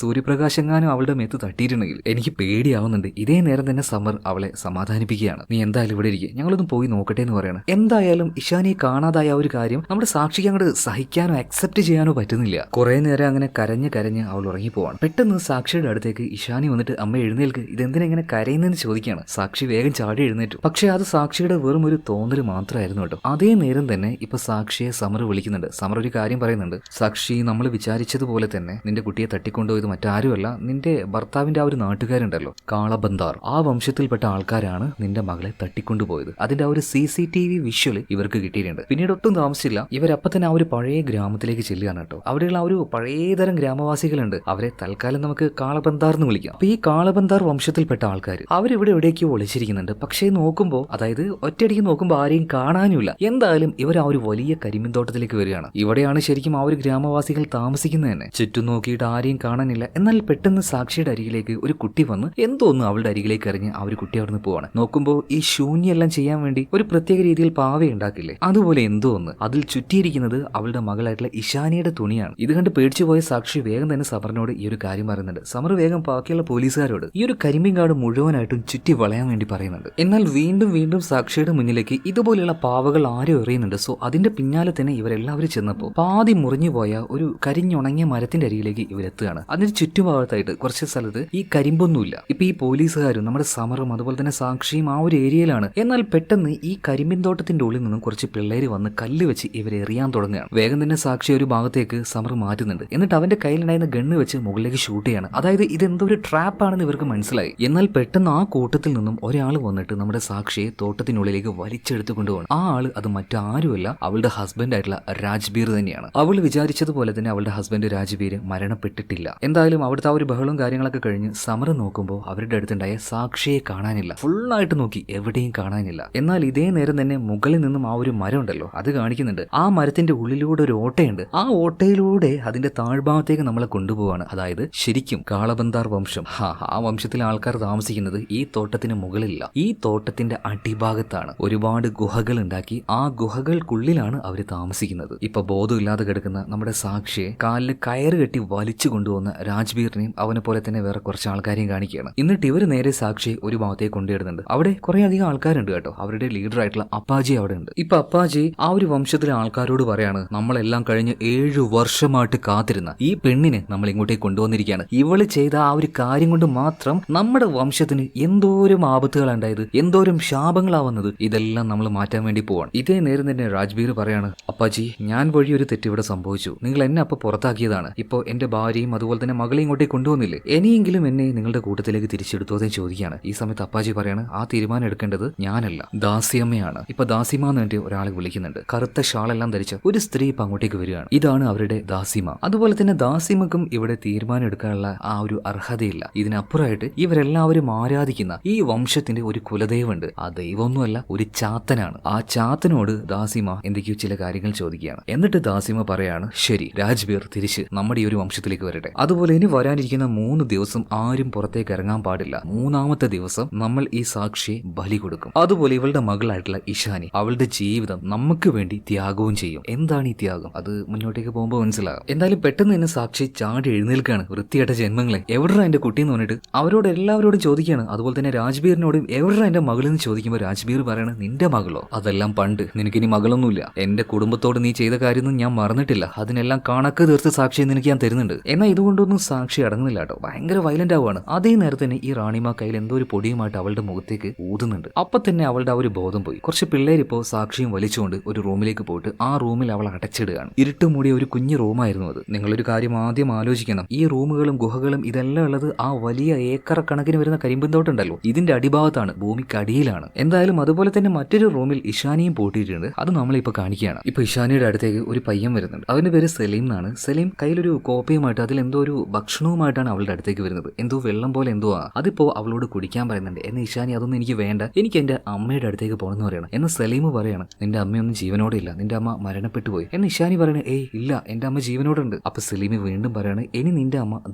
സൂര്യപ്രകാശെങ്ങാനും അവളുടെ മേത്ത് തട്ടിയിട്ടുണ്ടെങ്കിൽ എനിക്ക് പേടിയാവുന്നുണ്ട്. ഇതേ നേരം തന്നെ സമർ അവളെ സമാധാനിപ്പിക്കുകയാണ്. നീ എന്തായാലും ഇവിടെ ഇരിക്കുക, ഞങ്ങളൊന്നും പോയി നോക്കട്ടെ എന്ന് പറയണം. എന്തായാലും ഇഷാനിയെ കാണാതായ ഒരു കാര്യം നമ്മുടെ സാക്ഷിക്ക് അങ്ങോട്ട് സഹിക്കാനോ അക്സെപ്റ്റ് ചെയ്യാനോ പറ്റുന്നില്ല. കുറെ നേരം അങ്ങനെ കരഞ്ഞ് അവൾ ഉറങ്ങിപ്പോവാണ്. പെട്ടെന്ന് സാക്ഷിയുടെ അടുത്തേക്ക് ഇഷാനി വന്നിട്ട് അമ്മ എഴുന്നേൽക്ക്, ഇതെന്തിനാ ഇങ്ങനെ കരയുന്നതെന്ന് ചോദിക്കുകയാണ്. സാക്ഷി വേഗം ചാടി എഴുന്നേറ്റു. പക്ഷെ അത് സാക്ഷിയുടെ വെറും ഒരു തോന്നല് മാത്രമായിരുന്നു കേട്ടോ. അതേ നേരം തന്നെ ഇപ്പൊ സാക്ഷിയെ സമർ വിളിക്കുന്നുണ്ട്. സമർ ഒരു കാര്യം പറയുന്നുണ്ട്, സാക്ഷി നമ്മൾ വിചാരിച്ചതുപോലെ തന്നെ നിന്റെ കുട്ടിയെ തട്ടിക്കൊണ്ടുപോയത് മറ്റാരുമല്ല, നിന്റെ ഭർത്താവിന്റെ ആ ഒരു നാട്ടുകാരുണ്ടല്ലോ കാളബന്ധാർ, ആ വംശത്തിൽപ്പെട്ട ആൾക്കാരാണ് നിന്റെ മകളെ തട്ടിക്കൊണ്ടുപോയത്. അതിന്റെ ആ ഒരു CCTV വിഷ്വൽ ഇവർക്ക് കിട്ടിയിട്ടുണ്ട്. പിന്നീട് ഒട്ടും താമസിച്ചില്ല, ഇവരപ്പം തന്നെ ആ ഒരു പഴയ ഗ്രാമത്തിലേക്ക് ചെല്ലുകയാണ് കേട്ടോ. അവിടെയുള്ള ആ ഒരു പഴയതരം ഗ്രാമവാസികളുണ്ട്, അവരെ തൽക്കാലം നമുക്ക് കാളബന്ധാർ എന്ന് വിളിക്കാം. അപ്പൊ ഈ കാളബന്ധാർ വംശത്തിൽപ്പെട്ട ആൾക്കാർ അവരിവിടെ എവിടേക്കോ ഒളിച്ചിരിക്കുന്നുണ്ട്. പക്ഷേ നോക്കുമ്പോൾ, അതായത് ഒറ്റയടിക്ക് നോക്കുമ്പോൾ ആരെയും കാണാനുമില്ല. എന്തായാലും ഇവർ ആ ഒരു വലിയ കരിമ്പിൻ തോട്ടത്തിലേക്ക് വരികയാണ്. ഇവിടെയാണ് ശരിക്കും ആ ഒരു ഗ്രാമവാസികൾ താമസിക്കുന്നത് തന്നെ. ചുറ്റും നോക്കിയിട്ട് ആരെയും കാണാനില്ല. എന്നാൽ പെട്ടെന്ന് സാക്ഷിയുടെ അരികിലേക്ക് ഒരു കുട്ടി വന്ന് എന്തോന്ന് അവളുടെ അരികിലേക്ക് എറിഞ്ഞ് ആ ഒരു കുട്ടി അവിടെ നിന്ന് പോവാണ്. നോക്കുമ്പോൾ ഈ ശൂന്യെല്ലാം ചെയ്യാൻ വേണ്ടി ഒരു പ്രത്യേക രീതിയിൽ പാവ ഉണ്ടാക്കില്ലേ, അതുപോലെ എന്തോ ഒന്ന് അതിൽ ചുറ്റിയിരിക്കുന്നത് അവളുടെ മകളായിട്ടുള്ള ഇഷാനിയുടെ തുണിയാണ്. ഇത് കണ്ട് പേടിച്ചു പോയ സാക്ഷി വേഗം തന്നെ സമറിനോട് ഈ ഒരു കാര്യം പറയുന്നുണ്ട്. സമർ വേഗം ബാക്കിയുള്ള പോലീസുകാരോട് ഈ ഒരു കരിമ്പിൻ കാട് മുഴുവനായിട്ടും ചുറ്റി വളയാൻ വേണ്ടി പറയുന്നുണ്ട്. എന്നാൽ വീണ്ടും സാക്ഷിയുടെ മുന്നിലേക്ക് ഇതുപോലെയുള്ള പാവകൾ ആരും എറിയുന്നുണ്ട്. സോ അതിന്റെ പിന്നാലെ തന്നെ ഇവരെല്ലാവരും ചെന്നപ്പോൾ പാതി മുറിഞ്ഞു പോയ ഒരു കരിഞ്ഞുണങ്ങിയ മരത്തിന്റെ അരികിലേക്ക് ഇവരെത്തുകയാണ്. അതിന് ചുറ്റുഭാഗത്തായിട്ട് കുറച്ച് സ്ഥലത്ത് ഈ കരിമ്പൊന്നുമില്ല. ഇപ്പൊ ഈ പോലീസുകാരും നമ്മുടെ സമറും അതുപോലെ തന്നെ സാക്ഷിയും ആ ഒരു ഏരിയയിലാണ്. എന്നാൽ പെട്ടെന്ന് ഈ കരിമ്പിൻ തോട്ടത്തിന്റെ ഉള്ളിൽ നിന്നും കുറച്ച് പിള്ളേര് വന്ന് കല്ല് വെച്ച് ഇവരെ എറിയാൻ തുടങ്ങുകയാണ്. വേഗം തന്നെ സാക്ഷി ഒരു ഭാഗത്തേക്ക് സമർ മാറ്റുന്നുണ്ട്. എന്നിട്ട് അവന്റെ കയ്യിലുണ്ടായിരുന്ന ഗണ്ണ് വെച്ച് മുകളിലേക്ക് ഷൂട്ട് ചെയ്യാണ്. അതായത് ഇതെന്തോ ഒരു ട്രാപ്പാണെന്ന് ഇവർക്ക് മനസ്സിലായി. എന്നാൽ പെട്ടെന്ന് ആ കൂട്ടത്തിൽ നിന്നും ഒരാൾ വന്നിട്ട് നമ്മുടെ സാക്ഷിയെ തോട്ടത്തിനുള്ളിലേക്ക് വലിച്ചെടുത്തു കൊണ്ടുപോകണം. ആ ആള് അത് മറ്റാരുമല്ല, അവളുടെ ഹസ്ബൻഡ് ആയിട്ടുള്ള രാജ്ബീർ തന്നെയാണ്. അവൾ വിചാരിച്ചതുപോലെ തന്നെ അവളുടെ ഹസ്ബൻഡ് രാജ്ബീർ മരണപ്പെട്ടിട്ടില്ല. എന്തായാലും അവിടുത്തെ ആ ഒരു ബഹളവും കാര്യങ്ങളൊക്കെ കഴിഞ്ഞ് സമർ നോക്കുമ്പോൾ അവരുടെ അടുത്തുണ്ടായ സാക്ഷിയെ കാണാനില്ല. ഫുള്ളായിട്ട് നോക്കി, എവിടെയും കാണാനില്ല. എന്നാൽ ഇതേ നേരം തന്നെ മുകളിൽ നിന്നും ആ ഒരു മരം ഉണ്ടല്ലോ അത് കാണിക്കുന്നുണ്ട്. ആ മരത്തിന്റെ ഉള്ളിലൂടെ ഒരു ഓട്ടയുണ്ട്. ആ ഓട്ടയിലൂടെ അതിന്റെ താഴ്ഭാഗത്തേക്ക് നമ്മളെ കൊണ്ടുപോവാണ്. അതായത് ശരിക്കും കാളബന്ധാർ വംശം, ആ വംശത്തിലെ ആൾക്കാർ താമസിക്കുന്നത് ഈ തോട്ടത്തിന് മുകളിലില്ല, ഈ തോട്ടത്തിന്റെ അടിഭാഗത്താണ്. ഒരുപാട് ഗുഹകൾ ഉണ്ടാക്കി ആ ഗുഹകൾക്കുള്ളിലാണ് അവര് താമസിക്കുന്നത്. ഇപ്പൊ ബോധമില്ലാതെ കിടക്കുന്ന നമ്മുടെ സാക്ഷിയെ കാലിൽ കയറ് കെട്ടി വലിച്ചു കൊണ്ടുവന്ന രാജ്ബീറിനെയും അവനെ പോലെ തന്നെ വേറെ കുറച്ച് ആൾക്കാരെയും കാണിക്കുകയാണ്. എന്നിട്ട് ഇവർ നേരെ സാക്ഷിയെ ഒരു ഭാഗത്തേക്ക് കൊണ്ടുവരുന്നുണ്ട്. അവിടെ കുറെ അധികം ആൾക്കാരുണ്ട് കേട്ടോ. അവരുടെ ലീഡർ ആയിട്ടുള്ള അപ്പാജി അവിടെ ഉണ്ട്. ഇപ്പൊ അപ്പാജി ആ ഒരു വംശത്തിലെ ആൾക്കാരോട് പറയാണ്, നമ്മളെല്ലാം കഴിഞ്ഞ് 7 വർഷമായിട്ട് കാത്തിരുന്ന ഈ പെണ്ണിനെ നമ്മൾ ഇങ്ങോട്ടേക്ക് കൊണ്ടുവന്നിരിക്കുകയാണ്. ഇവള് ചെയ്ത ആ ഒരു കാര്യം കൊണ്ട് മാത്രം നമ്മുടെ വംശത്തിന് എന്തോരം ആപത്തുകളാണ് ഉണ്ടായത്, എന്തോരം ശാപങ്ങളാവുന്നത്, ഇതെല്ലാം നമ്മൾ മാറ്റാൻ വേണ്ടി പോവാണ്. ഇതേ നേരം തന്നെ രാജ്ബീർ പറയാണ്, അപ്പാജി ഞാൻ വഴി ഒരു തെറ്റ് ഇവിടെ സംഭവിച്ചു, നിങ്ങൾ എന്നെ അപ്പൊ പുറത്താക്കിയതാണ്. ഇപ്പൊ എന്റെ ഭാര്യയും അതുപോലെ തന്നെ മകളെയും ഇങ്ങോട്ടേക്ക് കൊണ്ടുവന്നില്ലേ, ഇനിയെങ്കിലും എന്നെ നിങ്ങളുടെ കൂട്ടത്തിലേക്ക് തിരിച്ചെടുത്തോതെ ചോദിക്കുകയാണ്. ഈ സമയത്ത് അപ്പാജി പറയാണ്, ആ തീരുമാനം എടുക്കേണ്ടത് ഞാനല്ല, ദാസിയമ്മയാണ്. ഇപ്പൊ ദാസിമ എന്ന് വേണ്ടി ഒരാളെ വിളിക്കുന്നുണ്ട്. കറുത്ത ഷാളെല്ലാം ധരിച്ച ഒരു സ്ത്രീ ഇപ്പൊ അങ്ങോട്ടേക്ക് വരികയാണ്. ഇതാണ് അവരുടെ ദാസിമ. അതുപോലെ തന്നെ ദാസിമക്കും ഇവിടെ തീരുമാനം എടുക്കാനുള്ള ആ ഒരു അർഹതയില്ല. ഇതിനപ്പുറമായിട്ട് ഇവരെല്ലാവരും ആരാധിക്കുന്ന ഈ വംശത്തിന്റെ ഒരു കുലദൈവമുണ്ട്. ആ ദൈവമൊന്നുമല്ല, ഒരു ചാത്തനാണ്. ആ ചാത്തനോട് ദാസിമ എന്തൊക്കെയോ ചില കാര്യങ്ങൾ ചോദിക്കുകയാണ്. എന്നിട്ട് ദാസിമ പറയാണ്, ശരി രാജ്ബീർ തിരിച്ച് നമ്മുടെ ഈ ഒരു വംശത്തിലേക്ക് വരട്ടെ. അതുപോലെ ഇനി വരാനിരിക്കുന്ന 3 ദിവസം ആരും പുറത്തേക്ക് ഇറങ്ങാൻ പാടില്ല. 3ാമത്തെ ദിവസം നമ്മൾ ഈ സാക്ഷിയെ ബലി കൊടുക്കും. അതുപോലെ ഇവളുടെ മകളായിട്ടുള്ള ഇഷാനി അവളുടെ ജീവിതം നമുക്ക് വേണ്ടി ത്യാഗവും ചെയ്യും. എന്താണ് ഈ ത്യാഗം, അത് മുന്നോട്ടേക്ക് പോകുമ്പോൾ മനസ്സിലാകും. എന്തായാലും പെട്ടെന്ന് തന്നെ സാക്ഷി ചാടി എഴുന്നേൽക്കാണ്. വൃത്തിയായിട്ട ജന്മങ്ങളെ, എവിടാ എന്റെ കുട്ടി എന്ന് പറഞ്ഞിട്ട് അവരോട് എല്ലാവരോടും ചോദിക്കുകയാണ്. അതുപോലെ തന്നെ രാജ്ബീറിനോടും എവിടാ എന്റെ മകളെന്ന് ചോദിക്കുമ്പോൾ രാജ്ബീർ പറയണ, നിന്റെ മകളോ, അതെല്ലാം പണ്ട്, നിനക്കിനി മകളൊന്നുമില്ല. എന്റെ കുടുംബത്തോട് നീ ചെയ്ത കാര്യമൊന്നും ഞാൻ മറന്നിട്ടില്ല, അതിനെല്ലാം കണക്ക് തീർത്ത് സാക്ഷിയെ നിനക്ക് ഞാൻ തരുന്നുണ്ട്. എന്നാൽ ഇതുകൊണ്ടൊന്നും സാക്ഷി അടങ്ങുന്നില്ല കേട്ടോ. ഭയങ്കര വയലന്റ് ആവുകയാണ്. അതേ നേരത്തെ തന്നെ ഈ റാണിമ കയ്യിൽ എന്തോ ഒരു പൊടിയുമായിട്ട് അവളുടെ മുഖത്തേക്ക് ഊതുന്നുണ്ട്. അപ്പൊ തന്നെ അവളുടെ ആ ഒരു ബോധം പോയി. കുറച്ച് പിള്ളേരിപ്പോ സാക്ഷിയും വലിച്ചുകൊണ്ട് ഒരു റൂമിലേക്ക് പോയിട്ട് ആ റൂമിൽ അവൾ അടച്ചിടുകയാണ്. ഇരുട്ട് മൂടിയ ഒരു കുഞ്ഞു റൂമായിരുന്നു അത്. നിങ്ങളൊരു കാര്യം ആദ്യം ആലോചിക്കണം, ഈ റൂമുകളും ഗുഹകളും ഇതെല്ലാം ഉള്ളത് ആ വലിയ ഏക്കർ കണക്കിന് വരുന്ന കരിമ്പന്തോട്ടുണ്ടല്ലോ, ഇതിന്റെ അടിഭാഗത്താണ്, ഭൂമിക്കടിയിലാണ്. എന്തായാലും അതുപോലെ തന്നെ മറ്റൊരു റൂമിൽ ഇഷാനിയും പൂട്ടിയിട്ടുണ്ട്. അത് നമ്മളിപ്പോ കാണിക്കുകയാണ്. ഇപ്പൊ ഇഷാനിയുടെ അടുത്തേക്ക് ഒരു പയ്യൻ വരുന്നുണ്ട്. അവന്റെ പേര് സലീം എന്നാണ്. സലീം കയ്യിലൊരു കോപ്പയുമായിട്ട് അതിൽ എന്തോ ഒരു ഭക്ഷണവുമായിട്ടാണ് അവളുടെ അടുത്തേക്ക് വരുന്നത്. എന്തോ വെള്ളം പോലെ എന്തോ അതിപ്പോ അവളോട് കുടിക്കാൻ പറയുന്നുണ്ട്. എന്ന ഇഷാനി അതൊന്നും എനിക്ക് വേണ്ട, എനിക്ക് എന്റെ അമ്മയുടെ അടുത്തേക്ക് പോകണമെന്ന് പറയണം. എന്ന് സലീം പറയാണ്, നിന്റെ അമ്മയൊന്നും ജീവനോടെ ഇല്ല, നിന്റെ അമ്മ മരണപ്പെട്ടു പോയി. എന്ന് ഇഷാനി പറയണേ, ഏയ് ഇല്ല, എന്റെ അമ്മ ജീവനോടുണ്ട്. അപ്പൊ സലീം വീണ്ടും പറയാണ്, ഇനി നിന്റെ അമ്മ അമ്മ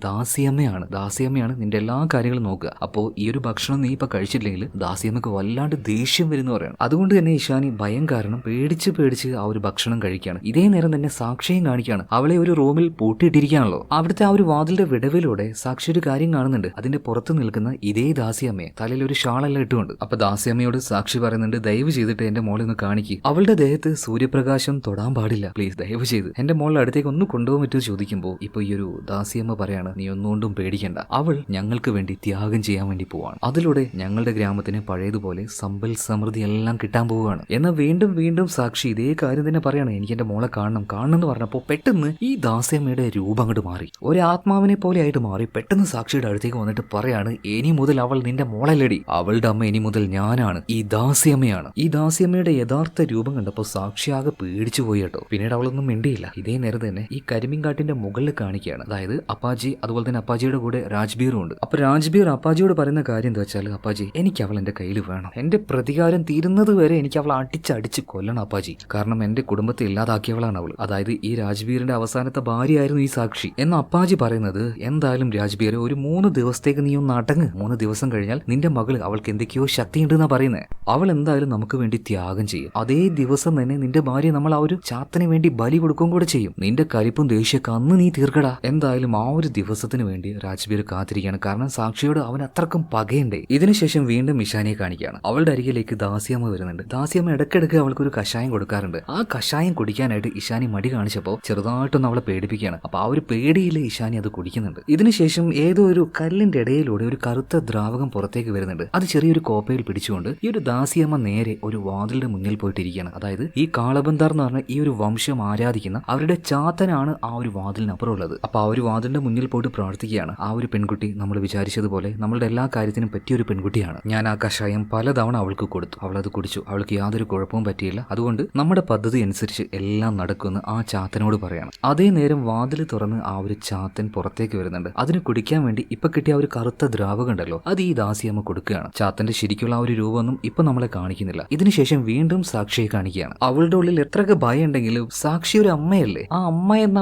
ദാസിയമ്മയാണ് നിന്റെ എല്ലാ കാര്യങ്ങളും നോക്കുക. അപ്പോൾ ഈ ഒരു ഭക്ഷണം നീ ഇപ്പൊ കഴിച്ചില്ലെങ്കിൽ ദാസിയമ്മക്ക് വല്ലാണ്ട് ദേഷ്യം വരുന്ന പറയണം. അതുകൊണ്ട് തന്നെ ഇഷാനി ഭയം കാരണം പേടിച്ച് ആ ഒരു ഭക്ഷണം കഴിക്കുകയാണ്. ഇതേ നേരം തന്നെ സാക്ഷിയും കാണിക്കുകയാണ്. അവളെ ഒരു റൂമിൽ പൂട്ടിയിട്ടിരിക്കുകയാണല്ലോ. അവിടുത്തെ ആ ഒരു വാതിലിന്റെ വിടവിലൂടെ സാക്ഷി ഒരു കാര്യം കാണുന്നുണ്ട്. അതിന്റെ പുറത്ത് നിൽക്കുന്ന ഇതേ ദാസിയമ്മയെ തലയിൽ ഒരു ഷാളെല്ലാം ഇട്ടുകൊണ്ട്. അപ്പൊ ദാസിയമ്മയോട് സാക്ഷി പറയുന്നുണ്ട്, ദയവ് ചെയ്തിട്ട് എന്റെ മോളെ ഒന്ന് കാണിക്കുക. അവളുടെ ദേഹത്ത് സൂര്യപ്രകാശം തൊടാൻ പാടില്ല, പ്ലീസ് ദയവ് ചെയ്ത് എന്റെ മോളുടെ അടുത്തേക്ക് ഒന്ന് കൊണ്ടുപോകാൻ പറ്റുമോ ചോദിക്കുമ്പോൾ ഇപ്പൊ ഈ ഒരു ദാസിയമ്മ പറയാണ്, നീ ഒന്നുകൊണ്ടും പേടിക്കണ്ട, അവൾ ഞങ്ങൾക്ക് വേണ്ടി ത്യാഗം ചെയ്യാൻ വേണ്ടി പോവാണ്. അതിലൂടെ ഞങ്ങളുടെ ഗ്രാമത്തിന് പഴയതുപോലെ സമ്പൽ സമൃദ്ധി എല്ലാം കിട്ടാൻ പോവുകയാണ്. എന്നാൽ വീണ്ടും സാക്ഷി ഇതേ കാര്യം തന്നെ പറയാണ്, എനിക്ക് എന്റെ മോളെ കാണണം എന്ന് പറഞ്ഞപ്പോൾ പെട്ടെന്ന് ഈ ദാസിയമ്മയുടെ രൂപം അങ്ങോട്ട് മാറി, ഒരു ആത്മാവിനെ പോലെ ആയിട്ട് മാറി. പെട്ടെന്ന് സാക്ഷിയുടെ അടുത്തേക്ക് വന്നിട്ട് പറയാണ്, ഇനി മുതൽ അവൾ നിന്റെ മോളല്ലടി, അവളുടെ അമ്മ ഇനി മുതൽ ഞാനാണ്, ഈ ദാസിയമ്മയാണ്. ഈ ദാസിയമ്മയുടെ യഥാർത്ഥ രൂപം കണ്ടപ്പോൾ സാക്ഷി ആകെ പേടിച്ചു പോയി കേട്ടോ. പിന്നീട് അവളൊന്നും മിണ്ടിയില്ല. ഇതേ നേരം തന്നെ ഈ കരിമീൻകാട്ടിന്റെ മുകളിൽ കാണിക്കുകയാണ്. അതായത് അപ്പാജി, അതുപോലെ തന്നെ അപ്പാജിയുടെ കൂടെ രാജ്ബീറും ഉണ്ട്. അപ്പൊ രാജ്ബീർ അപ്പാജിയോട് പറയുന്ന കാര്യം എന്താ വെച്ചാൽ, അപ്പാജി എനിക്ക് അവൾ എന്റെ കയ്യിൽ വേണം, എന്റെ പ്രതികാരം തീരുന്നത് വരെ എനിക്ക് അവൾ അടിച്ച് കൊല്ലണം അപ്പാജി, കാരണം എന്റെ കുടുംബത്തെ ഇല്ലാതാക്കിയവളാണ് അവൾ. അതായത് ഈ രാജ്ബീറിന്റെ അവസാനത്തെ ഭാര്യയായിരുന്നു ഈ സാക്ഷി എന്ന് അപ്പാജി പറയുന്നത്. എന്തായാലും രാജ്ബീർ ഒരു 3 ദിവസത്തേക്ക് നീ ഒന്ന് അടങ്ങ്, 3 ദിവസം കഴിഞ്ഞാൽ നിന്റെ മകള് അവൾക്ക് എന്തൊക്കെയോ ശക്തി ഉണ്ടെന്നാ പറയുന്നത്. അവൾ എന്തായാലും നമുക്ക് വേണ്ടി ത്യാഗം ചെയ്യും. അതേ ദിവസം തന്നെ നിന്റെ ഭാര്യ നമ്മൾ ആ ഒരു ചാത്തന് വേണ്ടി ബലി കൊടുക്കുകയും കൂടെ ചെയ്യും. നിന്റെ കലിപ്പും ദേഷ്യമൊക്കെ അന്ന് നീ തീർക്കടാ. എന്തായാലും ആ ഒരു ദിവസത്തിന് വേണ്ടി രാജ്ബീർ കാത്തിരിക്കുകയാണ്. കാരണം സാക്ഷിയോട് അവൻ അത്രക്കും പകയുണ്ടേ. ഇതിനുശേഷം വീണ്ടും ഇഷാനിയെ കാണിക്കുകയാണ്. അവളുടെ അരികിലേക്ക് ദാസിയമ്മ വരുന്നുണ്ട്. ദാസിയമ്മ ഇടയ്ക്കിടയ്ക്ക് അവൾക്ക് ഒരു കഷായം കൊടുക്കാറുണ്ട്. ആ കഷായം കുടിക്കാനായിട്ട് ഇഷാനി മടി കാണിച്ചപ്പോൾ ചെറുതായിട്ടൊന്ന് അവളെ പേടിപ്പിക്കുകയാണ്. അപ്പൊ ആ ഒരു പേടിയിൽ ഇഷാനി അത് കുടിക്കുന്നുണ്ട്. ഇതിനുശേഷം ഏതോ ഒരു കല്ലിന്റെ ഇടയിലൂടെ ഒരു കറുത്ത ദ്രാവകം പുറത്തേക്ക് വരുന്നുണ്ട്. അത് ചെറിയൊരു കോപ്പയിൽ പിടിച്ചുകൊണ്ട് ഈ ഒരു ദാസിയമ്മ നേരെ ഒരു വാതിലിന്റെ മുന്നിൽ പോയിട്ടിരിക്കുകയാണ്. അതായത് ഈ കാളബന്ധാർ എന്ന് പറഞ്ഞ ഈ ഒരു വംശം ആരാധിക്കുന്ന അവരുടെ ചാത്തനാണ് ആ ഒരു വാതിലിനപ്പുറം ഉള്ളത്. അപ്പൊ ആ ഒരു വാതിലിന്റെ മുന്നിൽ പോയിട്ട് പ്രാർത്ഥിക്കുകയാണ്. ആ ഒരു പെൺകുട്ടി നമ്മൾ വിചാരിച്ചതുപോലെ നമ്മളുടെ എല്ലാ കാര്യത്തിനും പറ്റിയ ഒരു പെൺകുട്ടിയാണ്. ഞാൻ ആ കഷായം പലതവണ അവൾക്ക് കൊടുത്തു, അവളത് കുടിച്ചു, അവൾക്ക് യാതൊരു കുഴപ്പവും പറ്റിയില്ല. അതുകൊണ്ട് നമ്മുടെ പദ്ധതി അനുസരിച്ച് എല്ലാം നടക്കുമെന്ന് ആ ചാത്തനോട് പറയാണ്. അതേ നേരം വാതിൽ തുറന്ന് ആ ഒരു ചാത്തൻ പുറത്തേക്ക് വരുന്നുണ്ട്. അതിന് കുടിക്കാൻ വേണ്ടി ഇപ്പൊ കിട്ടിയ ആ ഒരു കറുത്ത ദ്രാവകം ഉണ്ടല്ലോ, അത് ഈ ദാസിയമ്മ കൊടുക്കുകയാണ്. ചാത്തന്റെ ശരിക്കുള്ള ആ ഒരു രൂപമൊന്നും ഇപ്പൊ നമ്മളെ കാണിക്കുന്നില്ല. ഇതിനുശേഷം വീണ്ടും സാക്ഷിയെ കാണിക്കുകയാണ്. അവളുടെ ഉള്ളിൽ എത്രയൊക്കെ ഭയം ഉണ്ടെങ്കിലും സാക്ഷി ഒരു അമ്മയല്ലേ, ആ അമ്മ എന്ന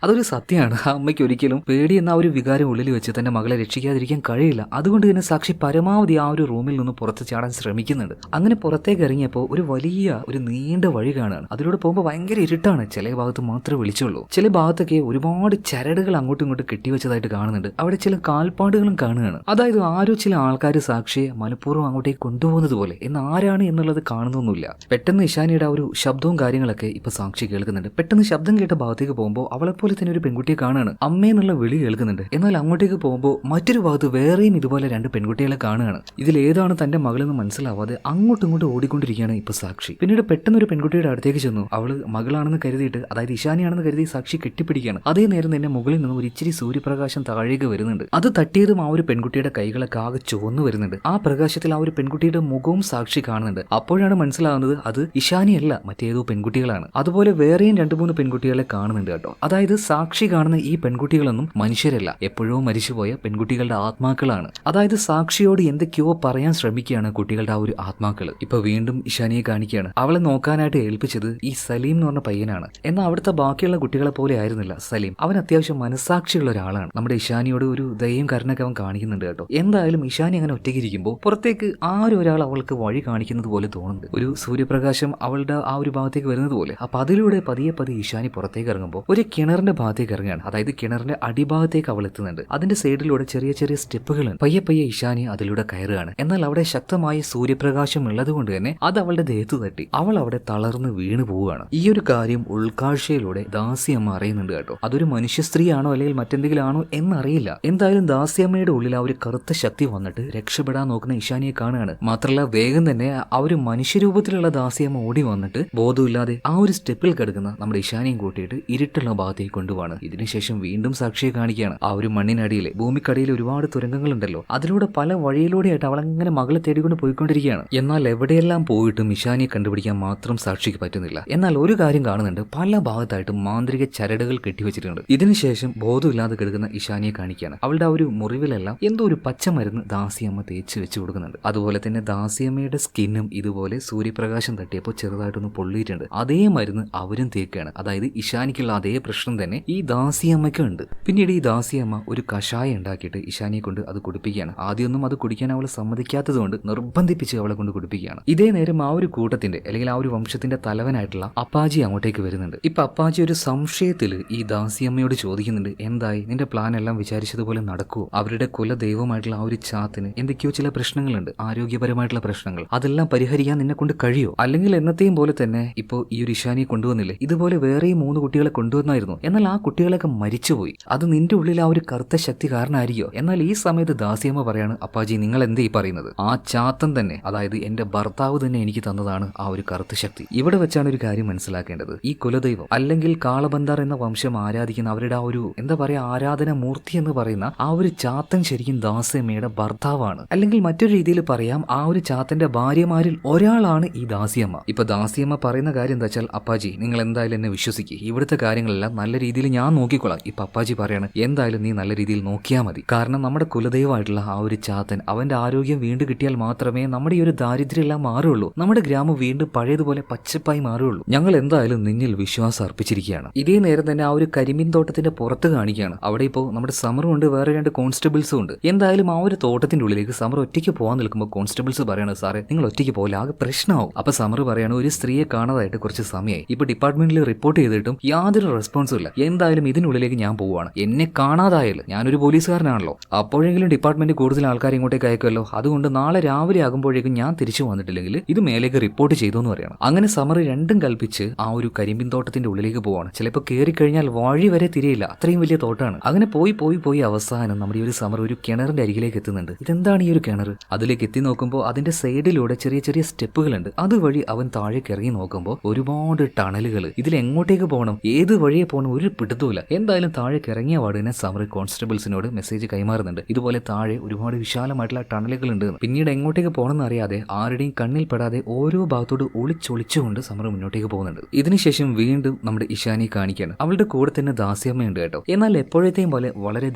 അതൊരു സത്യമാണ്. ആ അമ്മയ്ക്ക് ഒരിക്കലും പേടി എന്ന ഒരു വികാരം ഉള്ളിൽ വെച്ച് തന്റെ മകളെ രക്ഷിക്കാതിരിക്കാൻ കഴിയില്ല. അതുകൊണ്ട് തന്നെ സാക്ഷി പരമാവധി ആ ഒരു റൂമിൽ നിന്ന് പുറത്ത് ചാടാൻ ശ്രമിക്കുന്നുണ്ട്. അങ്ങനെ പുറത്തേക്ക് ഇറങ്ങിയപ്പോൾ ഒരു നീണ്ട വഴി കാണുകയാണ്. അതിലൂടെ പോകുമ്പോൾ ഭയങ്കര ഇരുട്ടാണ്. ചില ഭാഗത്ത് മാത്രമേ വെളിച്ചുള്ളൂ. ചില ഭാഗത്തൊക്കെ ഒരുപാട് ചരടുകൾ അങ്ങോട്ടും ഇങ്ങോട്ടും കെട്ടിവെച്ചതായിട്ട് കാണുന്നുണ്ട്. അവിടെ ചില കാൽപ്പാടുകളും കാണുകയാണ്. അതായത് ആരോ ചില ആൾക്കാർ സാക്ഷിയെ മനഃപൂർവ്വം അങ്ങോട്ടേക്ക് കൊണ്ടുപോകുന്നത് പോലെ. എന്ന് ആരാണ് എന്നുള്ളത് കാണുന്നൊന്നുമില്ല. പെട്ടെന്ന് ഇഷാനിയുടെ ആ ഒരു ശബ്ദവും കാര്യങ്ങളൊക്കെ ഇപ്പൊ സാക്ഷി കേൾക്കുന്നുണ്ട്. പെട്ടെന്ന് ശബ്ദം കേട്ട ഭാഗത്തേക്ക് പോകുമ്പോൾ അവളെപ്പോലെ തന്നെ ഒരു പെൺകുട്ടിയെ കാണുകയാണ്. അമ്മയെന്നുള്ള വിളി കേൾക്കുന്നുണ്ട്. എന്നാൽ അങ്ങോട്ടേക്ക് പോകുമ്പോൾ മറ്റൊരു ഭാഗത്ത് വേറെയും ഇതുപോലെ 2 പെൺകുട്ടികളെ കാണുകയാണ്. ഇതിലേതാണ് തന്റെ മകളെന്ന് മനസ്സിലാവാതെ അങ്ങോട്ടും ഇങ്ങോട്ടും ഓടിക്കൊണ്ടിരിക്കുകയാണ് ഇപ്പൊ സാക്ഷി. പിന്നീട് പെട്ടെന്ന് ഒരു പെൺകുട്ടിയുടെ അടുത്തേക്ക് ചെന്നു. അവള് മകളാണെന്ന് കരുതിയിട്ട്, അതായത് ഇഷാനിയാണെന്ന് കരുതി സാക്ഷി കെട്ടിപ്പിടിക്കുകയാണ്. അതേ നേരം തന്നെ മുകളിൽ നിന്ന് ഒരു ഇച്ചിരി സൂര്യപ്രകാശം താഴേക്ക് വരുന്നുണ്ട്. അത് തട്ടിയതും ആ ഒരു പെൺകുട്ടിയുടെ കൈകളൊക്കെ ആകെ ചുവന്നു വരുന്നുണ്ട്. ആ പ്രകാശത്തിൽ ആ ഒരു പെൺകുട്ടിയുടെ മുഖവും സാക്ഷി കാണുന്നുണ്ട്. അപ്പോഴാണ് മനസ്സിലാകുന്നത് അത് ഇഷാനിയല്ല, മറ്റേതോ പെൺകുട്ടികളാണ്. അതുപോലെ വേറെയും 2-3 പെൺകുട്ടികളെ കാണുന്നുണ്ട് കേട്ടോ. അതായത് സാക്ഷി കാണുന്ന ഈ പെൺകുട്ടികളൊന്നും മനുഷ്യരല്ല, എപ്പോഴോ മരിച്ചുപോയ പെൺകുട്ടികളുടെ ആത്മാക്കളാണ്. അതായത് സാക്ഷിയോട് എന്തൊക്കെയോ പറയാൻ ശ്രമിക്കുകയാണ് കുട്ടികളുടെ ആ ഒരു ആത്മാക്കൾ. ഇപ്പൊ വീണ്ടും ഇഷാനിയെ കാണിക്കുകയാണ്. അവളെ നോക്കാനായിട്ട് ഏൽപ്പിച്ചത് ഈ സലീം എന്ന് പറഞ്ഞ പയ്യനാണ്. എന്നാൽ അവിടുത്തെ ബാക്കിയുള്ള കുട്ടികളെ പോലെ ആയിരുന്നില്ല സലീം. അവൻ അത്യാവശ്യം മനസ്സാക്ഷിയുള്ള ഒരാളാണ്. നമ്മുടെ ഇഷാനിയോട് ഒരു ദയയും കരുണയൊക്കെ അവൻ കാണിക്കുന്നുണ്ട് കേട്ടോ. എന്തായാലും ഇഷാനി അങ്ങനെ ഒറ്റയ്ക്കിരിക്കുമ്പോൾ പുറത്തേക്ക് ആരും ഒരാൾ അവൾക്ക് വഴി കാണിക്കുന്നത് പോലെ തോന്നുന്നുണ്ട്. ഒരു സൂര്യപ്രകാശം അവളുടെ ആ ഒരു ഭാഗത്തേക്ക് വരുന്നത് പോലെ. അപ്പൊ അതിലൂടെ പതിയെ ഇഷാനി പുറത്തേക്ക് ഇറങ്ങുമ്പോൾ ഒരു കിണറിന്റെ ഭാഗത്തേക്ക് ഇറങ്ങുകയാണ്. അതായത് കിണറിന്റെ അടിഭാഗത്തേക്ക് അവൾ എത്തുന്നുണ്ട്. അതിന്റെ സൈഡിലൂടെ ചെറിയ ചെറിയ സ്റ്റെപ്പുകളുണ്ട്. പയ്യെ ഇഷാനി അതിലൂടെ കയറുകയാണ്. എന്നാൽ അവിടെ ശക്തമായ സൂര്യപ്രകാശം ഉള്ളത് കൊണ്ട് തന്നെ അത് അവളുടെ ദേഹത്ത് തട്ടി അവൾ അവിടെ തളർന്ന് വീണു പോവുകയാണ്. ഈ ഒരു കാര്യം ഉൾക്കാഴ്ചയിലൂടെ ദാസിയമ്മ അറിയുന്നുണ്ട് കേട്ടോ. അതൊരു മനുഷ്യ സ്ത്രീയാണോ അല്ലെങ്കിൽ മറ്റെന്തെങ്കിലും ആണോ എന്നറിയില്ല. എന്തായാലും ദാസിയമ്മയുടെ ഉള്ളിൽ ആ ഒരു കറുത്ത ശക്തി വന്നിട്ട് രക്ഷപ്പെടാൻ നോക്കുന്ന ഇഷാനിയെ കാണുകയാണ്. മാത്രമല്ല വേഗം തന്നെ ആ ഒരു മനുഷ്യരൂപത്തിലുള്ള ദാസിയമ്മ ഓടി വന്നിട്ട് ബോധമില്ലാതെ ആ ഒരു സ്റ്റെപ്പിൽ കിടക്കുന്ന നമ്മുടെ ഇഷാനിയും കൂട്ടിയിട്ട് ഇരുട്ടുള്ള ഭാഗത്തേക്ക് കൊണ്ടുപോവാണ്. ഇതിനുശേഷം വീണ്ടും സാക്ഷിയെ കാണിക്കുകയാണ്. ആ ഒരു മണ്ണിനടിയിലെ ഭൂമിക്കടിയിൽ ഒരുപാട് തുരങ്കങ്ങളുണ്ടല്ലോ, അതിലൂടെ പല വഴിയിലൂടെയായിട്ട് അവളങ്ങനെ മകളെ തേടിക്കൊണ്ട് പോയിക്കൊണ്ടിരിക്കുകയാണ്. എന്നാൽ എവിടെയെല്ലാം പോയിട്ടും ഇഷാനിയെ കണ്ടുപിടിക്കാൻ മാത്രം സാക്ഷിക്ക് പറ്റുന്നില്ല. എന്നാൽ ഒരു കാര്യം കാണുന്നുണ്ട്, പല ഭാഗത്തായിട്ടും മാന്ത്രിക ചരടുകൾ കെട്ടിവെച്ചിട്ടുണ്ട്. ഇതിനുശേഷം ബോധമില്ലാതെ കിടക്കുന്ന ഇഷാനിയെ കാണിക്കുകയാണ്. അവളുടെ ആ ഒരു മുറിവിലെല്ലാം എന്തോ ഒരു പച്ചമരുന്ന് ദാസിയമ്മ തേച്ച് വെച്ച് കൊടുക്കുന്നുണ്ട്. അതുപോലെ തന്നെ ദാസിയമ്മയുടെ സ്കിന്നും ഇതുപോലെ സൂര്യപ്രകാശം തട്ടിയപ്പോൾ ചെറുതായിട്ടൊന്ന് പൊള്ളിയിട്ടുണ്ട്. അതേ മരുന്ന് അവരും തേക്കുകയാണ്. അതായത് ഇഷാനിക്കുള്ള അതേ പ്രശ്നം തന്നെ ഈ ദാസിയമ്മയ്ക്കും ഉണ്ട്. പിന്നീട് പിന്നീട് ഈ ദാസിയമ്മ ഒരു കഷായം ഉണ്ടാക്കിയിട്ട് ഇഷാനിയെ കൊണ്ട് അത് കുടിപ്പിക്കുകയാണ്. ആദ്യമൊന്നും അത് കുടിക്കാൻ അവൾ സമ്മതിക്കാത്തത് കൊണ്ട് നിർബന്ധിപ്പിച്ച് അവളെ കൊണ്ട് കുടിപ്പിക്കുകയാണ്. ഇതേ നേരം ആ ഒരു കൂട്ടത്തിന്റെ അല്ലെങ്കിൽ ആ ഒരു വംശത്തിന്റെ തലവനായിട്ടുള്ള അപ്പാജി അങ്ങോട്ടേക്ക് വരുന്നുണ്ട്. ഇപ്പൊ അപ്പാജി ഒരു സംശയത്തിൽ ഈ ദാസിയമ്മയോട് ചോദിക്കുന്നുണ്ട്, എന്തായി, നിന്റെ പ്ലാൻ എല്ലാം വിചാരിച്ചതുപോലെ നടക്കുമോ? അവരുടെ കുലദൈവമായിട്ടുള്ള ആ ഒരു ചാത്തിന് എന്തൊക്കെയോ ചില പ്രശ്നങ്ങളുണ്ട്, ആരോഗ്യപരമായിട്ടുള്ള പ്രശ്നങ്ങൾ. അതെല്ലാം പരിഹരിക്കാൻ നിന്നെ കൊണ്ട് കഴിയോ? അല്ലെങ്കിൽ എന്നത്തെയും പോലെ തന്നെ ഇപ്പോ ഈ ഒരു ഇഷാനിയെ കൊണ്ടുവന്നില്ലേ, ഇതുപോലെ വേറെയും 3 കുട്ടികളെ കൊണ്ടുവന്നായിരുന്നു. എന്നാൽ ആ കുട്ടികളൊക്കെ മരിച്ചുപോയി. അത് നിന്റെ ഉള്ളിൽ ആ ഒരു കറുത്ത ശക്തി കാരണമായിരിക്കോ? എന്നാൽ ഈ സമയത്ത് ദാസിയമ്മ പറയാണ്, അപ്പാജി നിങ്ങൾ എന്തേ ഈ പറയുന്നത്? ആ ചാത്തൻ തന്നെ, അതായത് എന്റെ ഭർത്താവ് തന്നെ എനിക്ക് തന്നതാണ് ആ ഒരു കറുത്ത ശക്തി. ഇവിടെ വെച്ചാണ് ഒരു കാര്യം മനസ്സിലാക്കേണ്ടത്. ഈ കുലദൈവം അല്ലെങ്കിൽ കാളബന്ധാർ എന്ന വംശം ആരാധിക്കുന്ന അവരുടെ ആ ഒരു എന്താ പറയാ ആരാധന മൂർത്തി എന്ന് പറയുന്ന ആ ഒരു ചാത്തൻ ശരിക്കും ദാസിയമ്മയുടെ ഭർത്താവാണ്. അല്ലെങ്കിൽ മറ്റൊരു രീതിയിൽ പറയാം, ആ ഒരു ചാത്തന്റെ ഭാര്യമാരിൽ ഒരാളാണ് ഈ ദാസിയമ്മ. ഇപ്പൊ ദാസിയമ്മ പറയുന്ന കാര്യം എന്താ വെച്ചാൽ, അപ്പാജി നിങ്ങൾ എന്തായാലും എന്നെ വിശ്വസിക്കുക, ഇവിടുത്തെ കാര്യങ്ങളെല്ലാം നല്ല രീതിയിൽ ഞാൻ നോക്കിക്കൊള്ളാം. ഇപ്പൊ അപ്പാജി പറയാണ്, എന്തായാലും നീ നല്ല രീതിയിൽ നോക്കിയാൽ മതി. കാരണം നമ്മുടെ കുലദൈവമായിട്ടുള്ള ആ ഒരു ചാത്തൻ അവന്റെ ആരോഗ്യം വീണ്ടും കിട്ടിയാൽ മാത്രമേ നമ്മുടെ ഈ ഒരു ദാരിദ്ര്യം എല്ലാം മാറുള്ളൂ, നമ്മുടെ ഗ്രാമം വീണ്ടും പഴയതുപോലെ പച്ചപ്പായി മാറുള്ളൂ. ഞങ്ങൾ എന്തായാലും നിന്നിൽ വിശ്വാസം അർപ്പിച്ചിരിക്കുകയാണ്. ഇതേ നേരം തന്നെ ആ ഒരു കരിമീൻ തോട്ടത്തിന്റെ പുറത്ത് കാണിക്കുകയാണ്. അവിടെ ഇപ്പോൾ നമ്മുടെ സമറും ഉണ്ട്, വേറെ 2 കോൺസ്റ്റബിൾസും ഉണ്ട്. എന്തായാലും ആ ഒരു തോട്ടത്തിന്റെ ഉള്ളിലേക്ക് സമർ ഒറ്റയ്ക്ക് പോകാൻ നിൽക്കുമ്പോൾ കോൺസ്റ്റബിൾസ് പറയാണ്, സാറേ നിങ്ങൾ ഒറ്റയ്ക്ക് പോകില്ല, ആകെ പ്രശ്നമാവും. അപ്പൊ സമർ പറയാണ്, ഒരു സ്ത്രീയെ കാണാതായിട്ട് കുറച്ച് സമയമായി, ഇപ്പൊ ഡിപ്പാർട്ട്മെന്റിൽ റിപ്പോർട്ട് ചെയ്തിട്ടും യാതൊരു റെസ്പോൺസും ഇല്ല. എന്തായാലും ഇതിനുള്ളിലേക്ക് ഞാൻ പോവുകയാണ്. എന്നെ കാണാതായാലും ഞാനൊരു പോലീസുകാരനാണല്ലോ, അപ്പോഴെങ്കിലും ഡിപ്പാർട്ട്മെന്റ് കൂടുതൽ ആൾക്കാർ ഇങ്ങോട്ടേക്ക് അയക്കുമല്ലോ. അതുകൊണ്ട് നാളെ രാവിലെ ആകുമ്പോഴേക്കും ഞാൻ തിരിച്ചു വന്നിട്ടില്ലെങ്കിൽ ഇത് മേലേക്ക് റിപ്പോർട്ട് ചെയ്തു എന്ന് പറയണം. അങ്ങനെ സമർ രണ്ടും കൽപ്പിച്ച് ആ ഒരു കരിമ്പിൻ തോട്ടത്തിന്റെ ഉള്ളിലേക്ക് പോവാണ്. ചിലപ്പോൾ കയറി കഴിഞ്ഞാൽ വഴി വരെ തിരിയില്ല, അത്രയും വലിയ തോട്ടാണ്. അങ്ങനെ പോയി അവസാനം നമ്മുടെ ഈ ഒരു സമർ ഒരു കിണറിന്റെ അരികിലേക്ക് എത്തുന്നുണ്ട്. ഇതെന്താണ് ഈ ഒരു കിണർ? അതിലേക്ക് എത്തി നോക്കുമ്പോൾ അതിന്റെ സൈഡിലൂടെ ചെറിയ ചെറിയ സ്റ്റെപ്പുകളുണ്ട്. അതുവഴി അവൻ താഴേക്ക് ഇറങ്ങി നോക്കുമ്പോൾ ഒരുപാട് ടണലുകൾ. ഇതിൽ എങ്ങോട്ടേക്ക് പോകണം, ഏത് വഴിയെ പോകണം ഒരു പിടുത്തമില്ല. എന്തായാലും താഴേക്ക് ഇറങ്ങിയ പാടിനെ സമർ കോൺസ്റ്റബിൾസിനോട് മെസ്സേജ് കൈമാറുന്നുണ്ട്, ഇതുപോലെ താഴെ ഒരുപാട് വിശാലമായിട്ടുള്ള ടണലുകൾ ഉണ്ട്. പിന്നീട് എങ്ങോട്ടേക്ക് പോകണമെന്ന് അറിയാതെ ആരുടെയും കണ്ണിൽ പെടാതെ ഓരോ ഭാഗത്തോട് ഒളിച്ചൊളിച്ചുകൊണ്ട് സമർ മുന്നോട്ടേക്ക് പോകുന്നുണ്ട്. ഇതിനുശേഷം വീണ്ടും നമ്മുടെ ഇഷാനിയെ കാണിക്കുകയാണ്. അവളുടെ കൂടെ തന്നെ ദാസിയമ്മയുണ്ട് കേട്ടോ. എന്നാൽ എപ്പോഴത്തെയും പോലെ വളരെ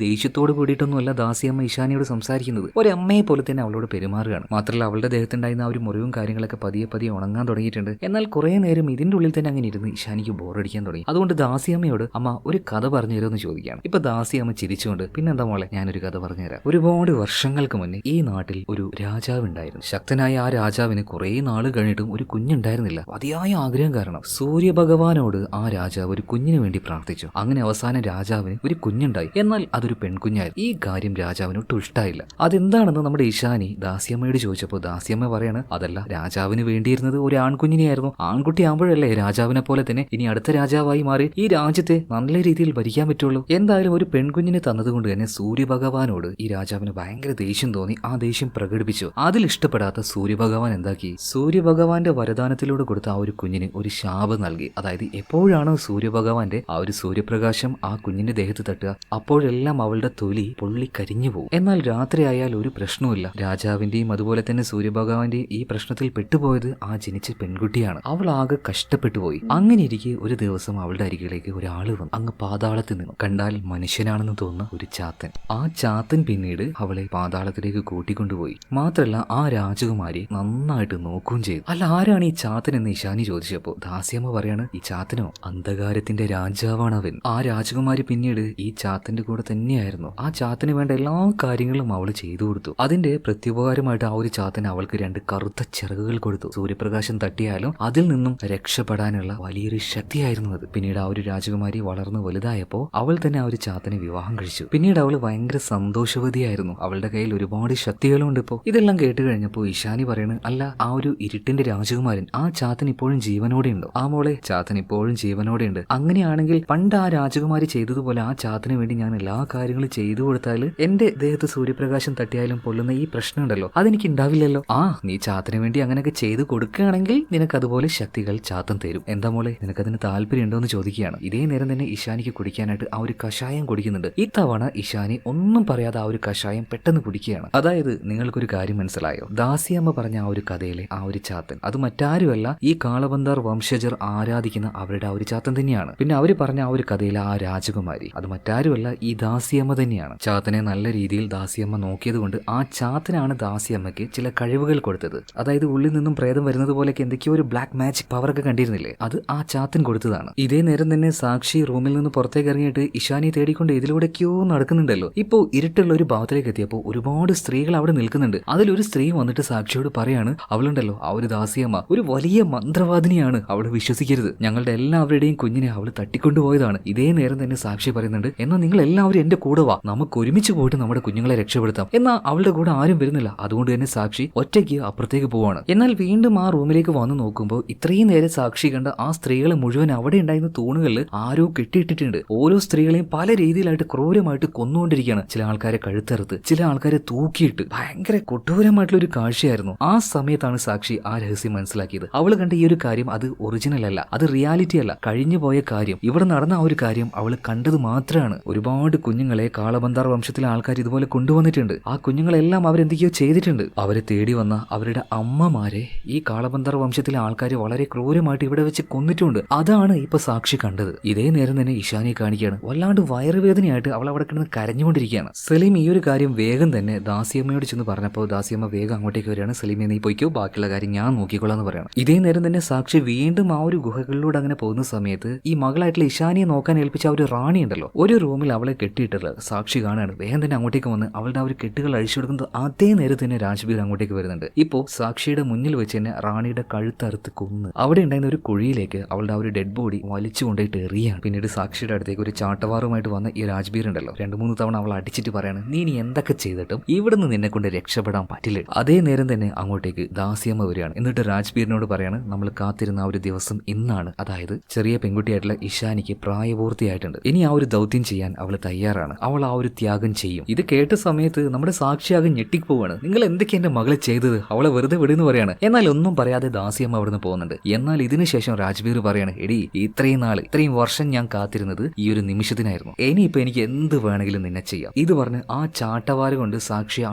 ദേഷ്യത്തോട് കൂടിയിട്ടൊന്നുമല്ല ദാസിയമ്മ ഇഷാനിയോട് സംസാരിക്കുന്നത്. ഒരമ്മയെ പോലെ തന്നെ അവളോട് പെരുമാറുകയാണ്. മാത്രമല്ല അവളുടെ ദേഹത്തുണ്ടായിരുന്ന ആ ഒരു മുറിവും കാര്യങ്ങളൊക്കെ പതിയെ ഉണങ്ങാൻ തുടങ്ങിയിട്ടുണ്ട്. എന്നാൽ കുറെ നേരം ഇതിന്റെ ഉള്ളിൽ തന്നെ അങ്ങനെ ഇരുന്ന് ഇഷാനിക്ക് ബോറടിക്കാൻ തുടങ്ങി. അതുകൊണ്ട് ദാസിയമ്മയോട് അമ്മ ഒരു കഥ പറഞ്ഞു തരുമെന്ന് ചോദിക്കുകയാണ്. ഇപ്പൊ ദാസിയമ്മ ചിരിച്ചുകൊണ്ട്, പിന്നെന്താ മോളെ, ഞാനൊരു കഥ പറഞ്ഞുതരാം. ഒരുപാട് വർഷങ്ങൾക്ക് മുന്നേ ഈ നാട്ടിൽ ഒരു രാജാവ് ഉണ്ടായിരുന്നു. ശക്തനായ ആ രാജാവിന് കുറെ നാൾ കഴിഞ്ഞിട്ടും ഒരു കുഞ്ഞുണ്ടായിരുന്നില്ല. അതിയായ ആഗ്രഹം കാരണം സൂര്യഭഗവാനോട് ആ രാജാവ് ഒരു കുഞ്ഞിന് വേണ്ടി പ്രാർത്ഥിച്ചു. അങ്ങനെ അവസാനം രാജാവിന് ഒരു കുഞ്ഞുണ്ടായി. എന്നാൽ അതൊരു പെൺകുഞ്ഞായിരുന്നു. ഈ കാര്യം രാജാവിന് ഒട്ടും ഇഷ്ടമായില്ല. അതെന്താണെന്ന് നമ്മുടെ ഇഷാനി ദാസിയമ്മയോട് ചോദിച്ചപ്പോൾ ദാസിയമ്മ പറയാണ്, അതല്ല, രാജാവിന് വേണ്ടിയിരുന്നത് ഒരു ആൺകുഞ്ഞിനെയായിരുന്നു. ആൺകുട്ടി ആകുമ്പോഴല്ലേ രാജാവിനെ പോലെ തന്നെ ഇനി അടുത്ത രാജാവായി മാറി ഈ രാജ്യത്തെ നല്ല രീതിയിൽ ഭരിക്കാൻ പറ്റുള്ളൂ. എന്തായാലും ഒരു പെൺകുഞ്ഞിനെ തന്നതുകൊണ്ട് തന്നെ സൂര്യഭഗവാനോട് ഈ രാജാവിന് ഭയങ്കര ദേഷ്യം തോന്നി. ആ ദേഷ്യം പ്രകടിപ്പിച്ചു. അതിൽ ഇഷ്ടപ്പെടാത്ത സൂര്യഭഗവാൻ എന്താക്കി, സൂര്യഭഗവാന്റെ വരദാനത്തിലൂടെ കൊടുത്ത ആ ഒരു കുഞ്ഞിന് ഒരു ശാപം നൽകി. അതായത് എപ്പോഴാണ് സൂര്യഭഗവാന്റെ ആ ഒരു സൂര്യപ്രകാശം ആ കുഞ്ഞിന്റെ ദേഹത്ത് തട്ടുക, അപ്പോഴെല്ലാം അവളുടെ തൊലി പൊള്ളി കരിഞ്ഞു പോകും. എന്നാൽ രാത്രിയായാൽ ഒരു പ്രശ്നവുമില്ല. രാജാവിന്റെയും അതുപോലെ തന്നെ സൂര്യഭഗവാന്റെയും ഈ പ്രശ്നത്തിൽ പെട്ടുപോയത് ആ ജനിച്ച പെൺകുട്ടിയാണ്. അവൾ ആകെ കഷ്ടപ്പെട്ടു പോയി. അങ്ങനെ ഇരിക്കെ ഒരു ദിവസം അവളുടെ അരികിലേക്ക് ഒരാള് വന്നു. അങ്ങ് പാതാളത്തിൽ നിന്നു. കണ്ടാൽ മനുഷ്യനാണെന്ന് തോന്നുന്ന ഒരു ചാത്തൻ. ആ ചാത്തൻ പിന്നീട് അവളെ പാതാളത്തിലേക്ക് കൂട്ടിക്കൊണ്ടുപോയി. മാത്രല്ല ആ രാജകുമാരി നന്നായിട്ട് നോക്കുകയും ചെയ്തു. അല്ല, ആരാണ് ഈ ചാത്തൻ എന്ന് ഇഷാനി ചോദിച്ചപ്പോ ദാസിയമ്മ പറയാണ്, ഈ ചാത്തനോ, അന്ധകാരത്തിന്റെ രാജാവാണ് അവൻ. ആ രാജകുമാരി പിന്നീട് ഈ ചാത്തന്റെ കൂടെ തന്നെയായിരുന്നു. ആ ചാത്തന് വേണ്ട എല്ലാ കാര്യങ്ങളും അവൾ ചെയ്തു കൊടുത്തു. അതിന്റെ പ്രത്യുപകാരമായിട്ട് ആ ഒരു ചാത്തൻ അവൾക്ക് 2 കറുത്ത ചിറകുകൾ കൊടുത്തു. സൂര്യപ്രകാശം തട്ടിയാലും അതിൽ നിന്നും രക്ഷപ്പെടാനുള്ള വലിയൊരു ശക്തിയായിരുന്നു അത്. പിന്നീട് ആ ഒരു രാജകുമാരി വളർന്ന് വലുതായപ്പോ അവൾ തന്നെ ആ ഒരു ചാത്തനെ വിവാഹം കഴിച്ചു. പിന്നീട് അവൾ ഭയങ്കര സന്തോഷവതിയായിരുന്നു. അവളുടെ കയ്യിൽ ഒരുപാട് ശക്തികളുണ്ട്. ഇപ്പോ ഇതെല്ലാം കേട്ട് കഴിഞ്ഞപ്പോ ഇഷാനി പറയണ്, അല്ല, ആ ഒരു ഇരുട്ടിന്റെ രാജകുമാരൻ, ആ ചാത്തൻ ഇപ്പോഴും ജീവനോടെ ഉണ്ടോ? ആ മോളെ, ചാത്തൻ ഇപ്പോഴും ജീവനോടെ ഉണ്ട്. അങ്ങനെയാണെങ്കിൽ പണ്ട് ആ രാജകുമാരി ചെയ്തതുപോലെ ആ ചാത്തന് വേണ്ടി ഞാൻ എല്ലാ കാര്യങ്ങളും ചെയ്തു കൊടുത്താൽ എന്റെ ദേഹത്ത് സൂര്യപ്രകാശം തട്ടിയാലും പൊള്ളുന്ന ഈ പ്രശ്നം ഉണ്ടല്ലോ, അതെനിക്ക് ഉണ്ടാവില്ലല്ലോ. നീ ചാത്തന് വേണ്ടി അങ്ങനെയൊക്കെ ചെയ്തു കൊടുക്കുകയാണെങ്കിൽ നിനക്ക് അതുപോലെ ശക്തികൾ ചാത്തൻ തരും. എന്താ മോളെ, നിനക്കതിന് താല്പര്യം ഉണ്ടോ എന്ന് ചോദിക്കുകയാണ്. ഇതേ നേരം തന്നെ ഇഷാനിക്ക് കുടിക്കാനായിട്ട് ആ ഒരു കഷായം കുടിക്കുന്നുണ്ട്. ഇത്തവണ ഇഷാനി ഒന്നും പറയാതെ ആ ഒരു കഷായം പെട്ടെന്ന് കുടിക്കുകയാണ്. അതായത് നിങ്ങൾക്കൊരു കാര്യം മനസ്സിലായോ? ദാസിയമ്മ പറഞ്ഞ ആ ഒരു കഥയിലെ ആ ഒരു ചാത്തൻ അത് മറ്റാരുമല്ല, ഈ കാളബന്ധാർ വംശജർ ആരാധിക്കുന്ന അവരുടെ ആ ഒരു ചാത്തൻ തന്നെയാണ്. പിന്നെ അവര് പറഞ്ഞ ആ ഒരു കഥയിലെ ആ രാജകുമാരി അത് മറ്റാരുമല്ല, ഈ ദാസിയമ്മ തന്നെയാണ്. ചാത്തനെ നല്ല രീതിയിൽ ദാസിയമ്മ നോക്കിയത് കൊണ്ട് ആ ചാത്തനാണ് ദാസിയമ്മയ്ക്ക് ചില കഴിവുകൾ കൊടുത്തത്. അതായത് ഉള്ളിൽ നിന്നും പ്രേതം വരുന്നത് പോലെയൊക്കെ എന്തൊക്കെയോ ഒരു ബ്ലാക്ക് മാജിക് പവറൊക്കെ കണ്ടിരുന്നില്ലേ, അത് ആ ചാത്തൻ കൊടുത്തതാണ്. ഇതേ നേരം തന്നെ സാക്ഷി റൂമിൽ നിന്ന് പുറത്തേക്ക് ഇറങ്ങിയിട്ട് ഇഷാനിയെ തേടിക്കൊണ്ട് ഇതിലൂടെയൊക്കെയോ നടക്കുന്നുണ്ടല്ലോ. ഇപ്പോ ഇരുട്ടുള്ള ഒരു ഭാഗത്തിലേക്ക് എത്തിയപ്പോൾ ഒരുപാട് സ്ത്രീകൾ അവിടെ നിൽക്കുന്നുണ്ട്. അതിലൊരു സ്ത്രീ വന്നിട്ട് സാക്ഷിയോട് പറയാണ്, അവളുണ്ടല്ലോ ആ ഒരു ദാസിയമ്മ ഒരു വലിയ മന്ത്രവാദിനിയാണ്, അവൾ വിശ്വസിക്കരുത്, ഞങ്ങളുടെ എല്ലാവരുടെയും കുഞ്ഞിനെ അവൾ തട്ടിക്കൊണ്ടുപോയതാണ്. ഇതേ നേരം തന്നെ സാക്ഷി പറയുന്നുണ്ട്, എന്നാൽ നിങ്ങൾ എല്ലാവരും എന്റെ കൂടെ വാ, നമുക്ക് ഒരുമിച്ച് പോയിട്ട് നമ്മുടെ കുഞ്ഞുങ്ങളെ രക്ഷപ്പെടുത്താം. എന്നാൽ അവളുടെ കൂടെ ആരും വരുന്നില്ല. അതുകൊണ്ട് തന്നെ സാക്ഷി ഒറ്റയ്ക്ക് അപ്പുറത്തേക്ക് പോവാണ്. എന്നാൽ വീണ്ടും ആ റൂമിലേക്ക് വന്നു നോക്കുമ്പോൾ ഇത്രയും നേരം സാക്ഷി കണ്ട ആ സ്ത്രീകളെ മുഴുവൻ അവിടെ ഉണ്ടായിരുന്ന തൂണുകളിൽ ആരോ കെട്ടിയിട്ടിട്ടുണ്ട്. ഓരോ സ്ത്രീകളെയും പല രീതിയിലായിട്ട് ക്രൂരമായിട്ട് കൊന്നുകൊണ്ടിരിക്കുകയാണ്. ചില ആൾക്കാരെ കഴുത്തറുത്ത്, ചില ആൾക്കാരെ തൂക്കിയിട്ട്, ഭയങ്കര കൊടൂരമായിട്ടുള്ള ഒരു കാഴ്ചയായിരുന്നു. ആ സമയത്താണ് സാക്ഷി ആ രഹസ്യം മനസ്സിലാക്കിയത്. അവൾ കണ്ട ഈ ഒരു കാര്യം അത് ഒറിജിനൽ അല്ല, അത് റിയാലിറ്റി അല്ല, കഴിഞ്ഞു പോയ കാര്യം. ഇവിടെ നടന്ന ആ ഒരു കാര്യം അവൾ കണ്ടത് മാത്രമാണ്. ഒരുപാട് കുഞ്ഞുങ്ങളെ കാളബന്ധാർ വംശത്തിലെ ആൾക്കാർ ഇതുപോലെ കൊണ്ടുവന്നിട്ടുണ്ട്. ആ കുഞ്ഞുങ്ങളെല്ലാം അവരെന്തൊക്കെയോ ചെയ്തിട്ടുണ്ട്. അവരെ തേടി വന്ന അവരുടെ അമ്മമാരെ ഈ കാളബന്ധാർ വംശത്തിലെ ആൾക്കാർ വളരെ ക്രൂരമായിട്ട് ഇവിടെ വെച്ച് കൊന്നിട്ടുണ്ട്. അതാണ് ഇപ്പൊ സാക്ഷി കണ്ടത്. ഇതേ നേരം തന്നെ ഇഷാനിയെ കാണിക്കുകയാണ്. വല്ലാണ്ട് വയറുവേദനയായിട്ട് അവൾ അവിടെ കിടന്ന് കരഞ്ഞുകൊണ്ടിരിക്കുകയാണ്. സലീം ഈ ഒരു കാര്യം വേഗം തന്നെ ദാസിയമ്മയോട് ചെന്ന് പറഞ്ഞപ്പോൾ ദാസിയമ്മ വേഗം അങ്ങോട്ടേക്ക് വരികയാണ്. സലീമെ നീ പോയിക്കോ, ബാക്കിയുള്ള കാര്യം ഞാൻ നോക്കിക്കോളാന്ന് പറയണം. ഇതേ നേരം തന്നെ സാക്ഷി വീണ്ടും ആ ഒരു ഗുഹകളിലൂടെ അങ്ങനെ പോകുന്ന സമയത്ത് ഈ മകളായിട്ടുള്ള ഇഷാനിയെ നോക്കാൻ ഏൽപ്പിച്ച ആ ഒരു റാണി ഉണ്ടല്ലോ, ഒരു റൂമിൽ അവളെ കെട്ടിയിട്ടുള്ളത് സാക്ഷി കാണാണ്. വേഗം തന്നെ അങ്ങോട്ടേക്ക് വന്ന് അവളുടെ ആ ഒരു കെട്ടുകൾ അഴിച്ചു കൊടുക്കുന്നത് അതേ നേരത്ത് തന്നെ രാജ്ബീർ അങ്ങോട്ടേക്ക് വരുന്നുണ്ട്. ഇപ്പോ സാക്ഷിയുടെ മുന്നിൽ വെച്ച് തന്നെ റാണിയുടെ കഴുത്തറുത്ത് കൊന്ന് അവിടെ ഉണ്ടായിരുന്ന ഒരു കുഴിയിലേക്ക് അവളുടെ ആ ഒരു ഡെഡ് ബോഡി വലിച്ചു കൊണ്ടുപോയിട്ട് എറിയാണ്. പിന്നീട് സാക്ഷിയുടെ അടുത്തേക്ക് ഒരു ചാട്ടവാറുമായിട്ട് വന്ന ഈ രാജ്ബീർ ഉണ്ടല്ലോ 2-3 തവണ അവൾ അടിച്ചിട്ട് പറയാണ്, നീ ഇനി എന്തൊക്കെ ചെയ്തിട്ടും ഇവിടുന്ന് നിന്നെ കൊണ്ട് രക്ഷപ്പെടാൻ പറ്റില്ല. അതേ നേരം തന്നെ അങ്ങോട്ടേക്ക് ദാസിയമ്മ വരികയാണ്. എന്നിട്ട് രാജ്ബീറിനോട് പറയാണ്, നമ്മൾ കാത്തിരുന്ന ആ ഒരു ദിവസം ഇന്നാണ്. അതായത് ചെറിയ പെൺകുട്ടിയായിട്ടുള്ള ഇഷാനിക്ക് പ്രായപൂർത്തിയായിട്ടുണ്ട്. ഇനി ആ ഒരു ദൗത്യം ചെയ്യാൻ അവൾ തയ്യാറാണ്. അവൾ ആ ഒരു ത്യാഗം ചെയ്യും. ഇത് കേട്ട സമയത്ത് നമ്മുടെ സാക്ഷിയാകെ ഞെട്ടിപ്പോവാണ്. നിങ്ങൾ എന്തൊക്കെ എന്റെ മകളെ ചെയ്തത്, അവളെ വെറുതെ വിടുന്നു പറയാണ്. എന്നാൽ ഒന്നും പറയാതെ ദാസിയമ്മ അവിടുന്ന് പോകുന്നുണ്ട്. എന്നാൽ ഇതിനുശേഷം രാജ്ബീർ പറയാണ്, എടി ഇത്രയും വർഷം ഞാൻ കാത്തിരുന്നത് ഈ ഒരു നിമിഷത്തിനായിരുന്നു. ഇനിയിപ്പോ എനിക്ക് എന്ത് വേണമെങ്കിലും നിന്നെ ചെയ്യാം. ഇത് പറഞ്ഞ് ആ ചാട്ടവാറ് കൊണ്ട് സാക്ഷിയെ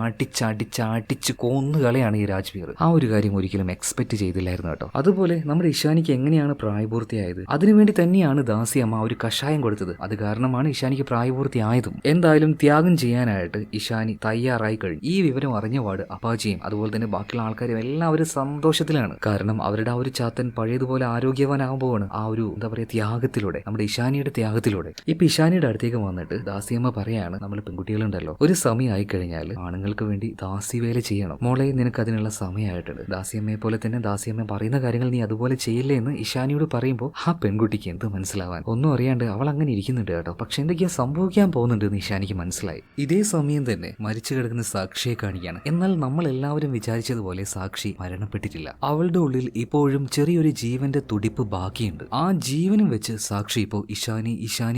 അടിച്ച് കൊന്നുകളയാണ് ഈ രാജ്ബീർ. ആ ഒരു കാര്യം ഒരിക്കലും എക്സ്പെക്ട് ചെയ്തില്ലായിരുന്നു കേട്ടോ. അതുപോലെ നമ്മുടെ ഇഷാനിക്ക് എങ്ങനെയാണ് പ്രായപൂർത്തിയായത്, അതിനുവേണ്ടി തന്നെയാണ് ദാസിയമ്മ ഒരു കഷായം കൊടുത്തത്. അത് കാരണമാണ് ഇഷാനിക്ക് പ്രായപൂർത്തിയായതും. എന്തായാലും ത്യാഗം ചെയ്യാനായിട്ട് ഇഷാനി തയ്യാറായി കഴിഞ്ഞു. ഈ വിവരം അറിഞ്ഞപാട് അപ്പാജിയും അതുപോലെ തന്നെ ബാക്കിയുള്ള ആൾക്കാരും എല്ലാവരും സന്തോഷത്തിലാണ്. കാരണം അവരുടെ ആ ഒരു ചാത്തൻ പഴയതുപോലെ ആരോഗ്യവാനാകുമ്പോഴാണ് ആ ഒരു എന്താ പറയുക ത്യാഗത്തിലൂടെ, നമ്മുടെ ഇഷാനിയുടെ ത്യാഗത്തിലൂടെ. ഇപ്പൊ ഇഷാനിയുടെ അടുത്തേക്ക് വന്നിട്ട് ദാസിയമ്മ പറയാണ്, നമ്മൾ പെൺകുട്ടികളുണ്ടല്ലോ, ഒരു സമയം ആയിക്കഴിഞ്ഞാൽ ആണുങ്ങൾക്ക് വേണ്ടി ദാസിവേല ചെയ്യണം മോളെ, നിനക്ക് അതിനുള്ള സമയമായിട്ടുണ്ട്. ദാസിയമ്മയെ പോലെ തന്നെ ദാസിയമ്മ പറയുന്ന കാര്യങ്ങൾ നീ അതുപോലെ ചെയ്യില്ലേ എന്ന് ഇഷാനിയോട് പറയുമ്പോൾ ആ പെൺകുട്ടിക്ക് എന്ത് മനസ്സിലാവാൻ, ഒന്നും അറിയാണ്ട് അവൾ അങ്ങനെ ഇരിക്കുന്നുണ്ട് കേട്ടോ. പക്ഷെ എന്തൊക്കെയാ സംഭവിക്കാൻ പോകുന്നുണ്ട് എന്ന് ഇഷാനിക്ക് മനസ്സിലായി. ഇതേ സമയം തന്നെ മരിച്ചു കിടക്കുന്ന സാക്ഷിയെ കാണിക്കുകയാണ്. എന്നാൽ നമ്മൾ എല്ലാവരും വിചാരിച്ചതുപോലെ സാക്ഷി മരണപ്പെട്ടിട്ടില്ല. അവളുടെ ഉള്ളിൽ ഇപ്പോഴും ചെറിയൊരു ജീവന്റെ തുടിപ്പ് ബാക്കിയുണ്ട്. ആ ജീവനും വെച്ച് സാക്ഷി ഇപ്പോൾ ഇഷാനി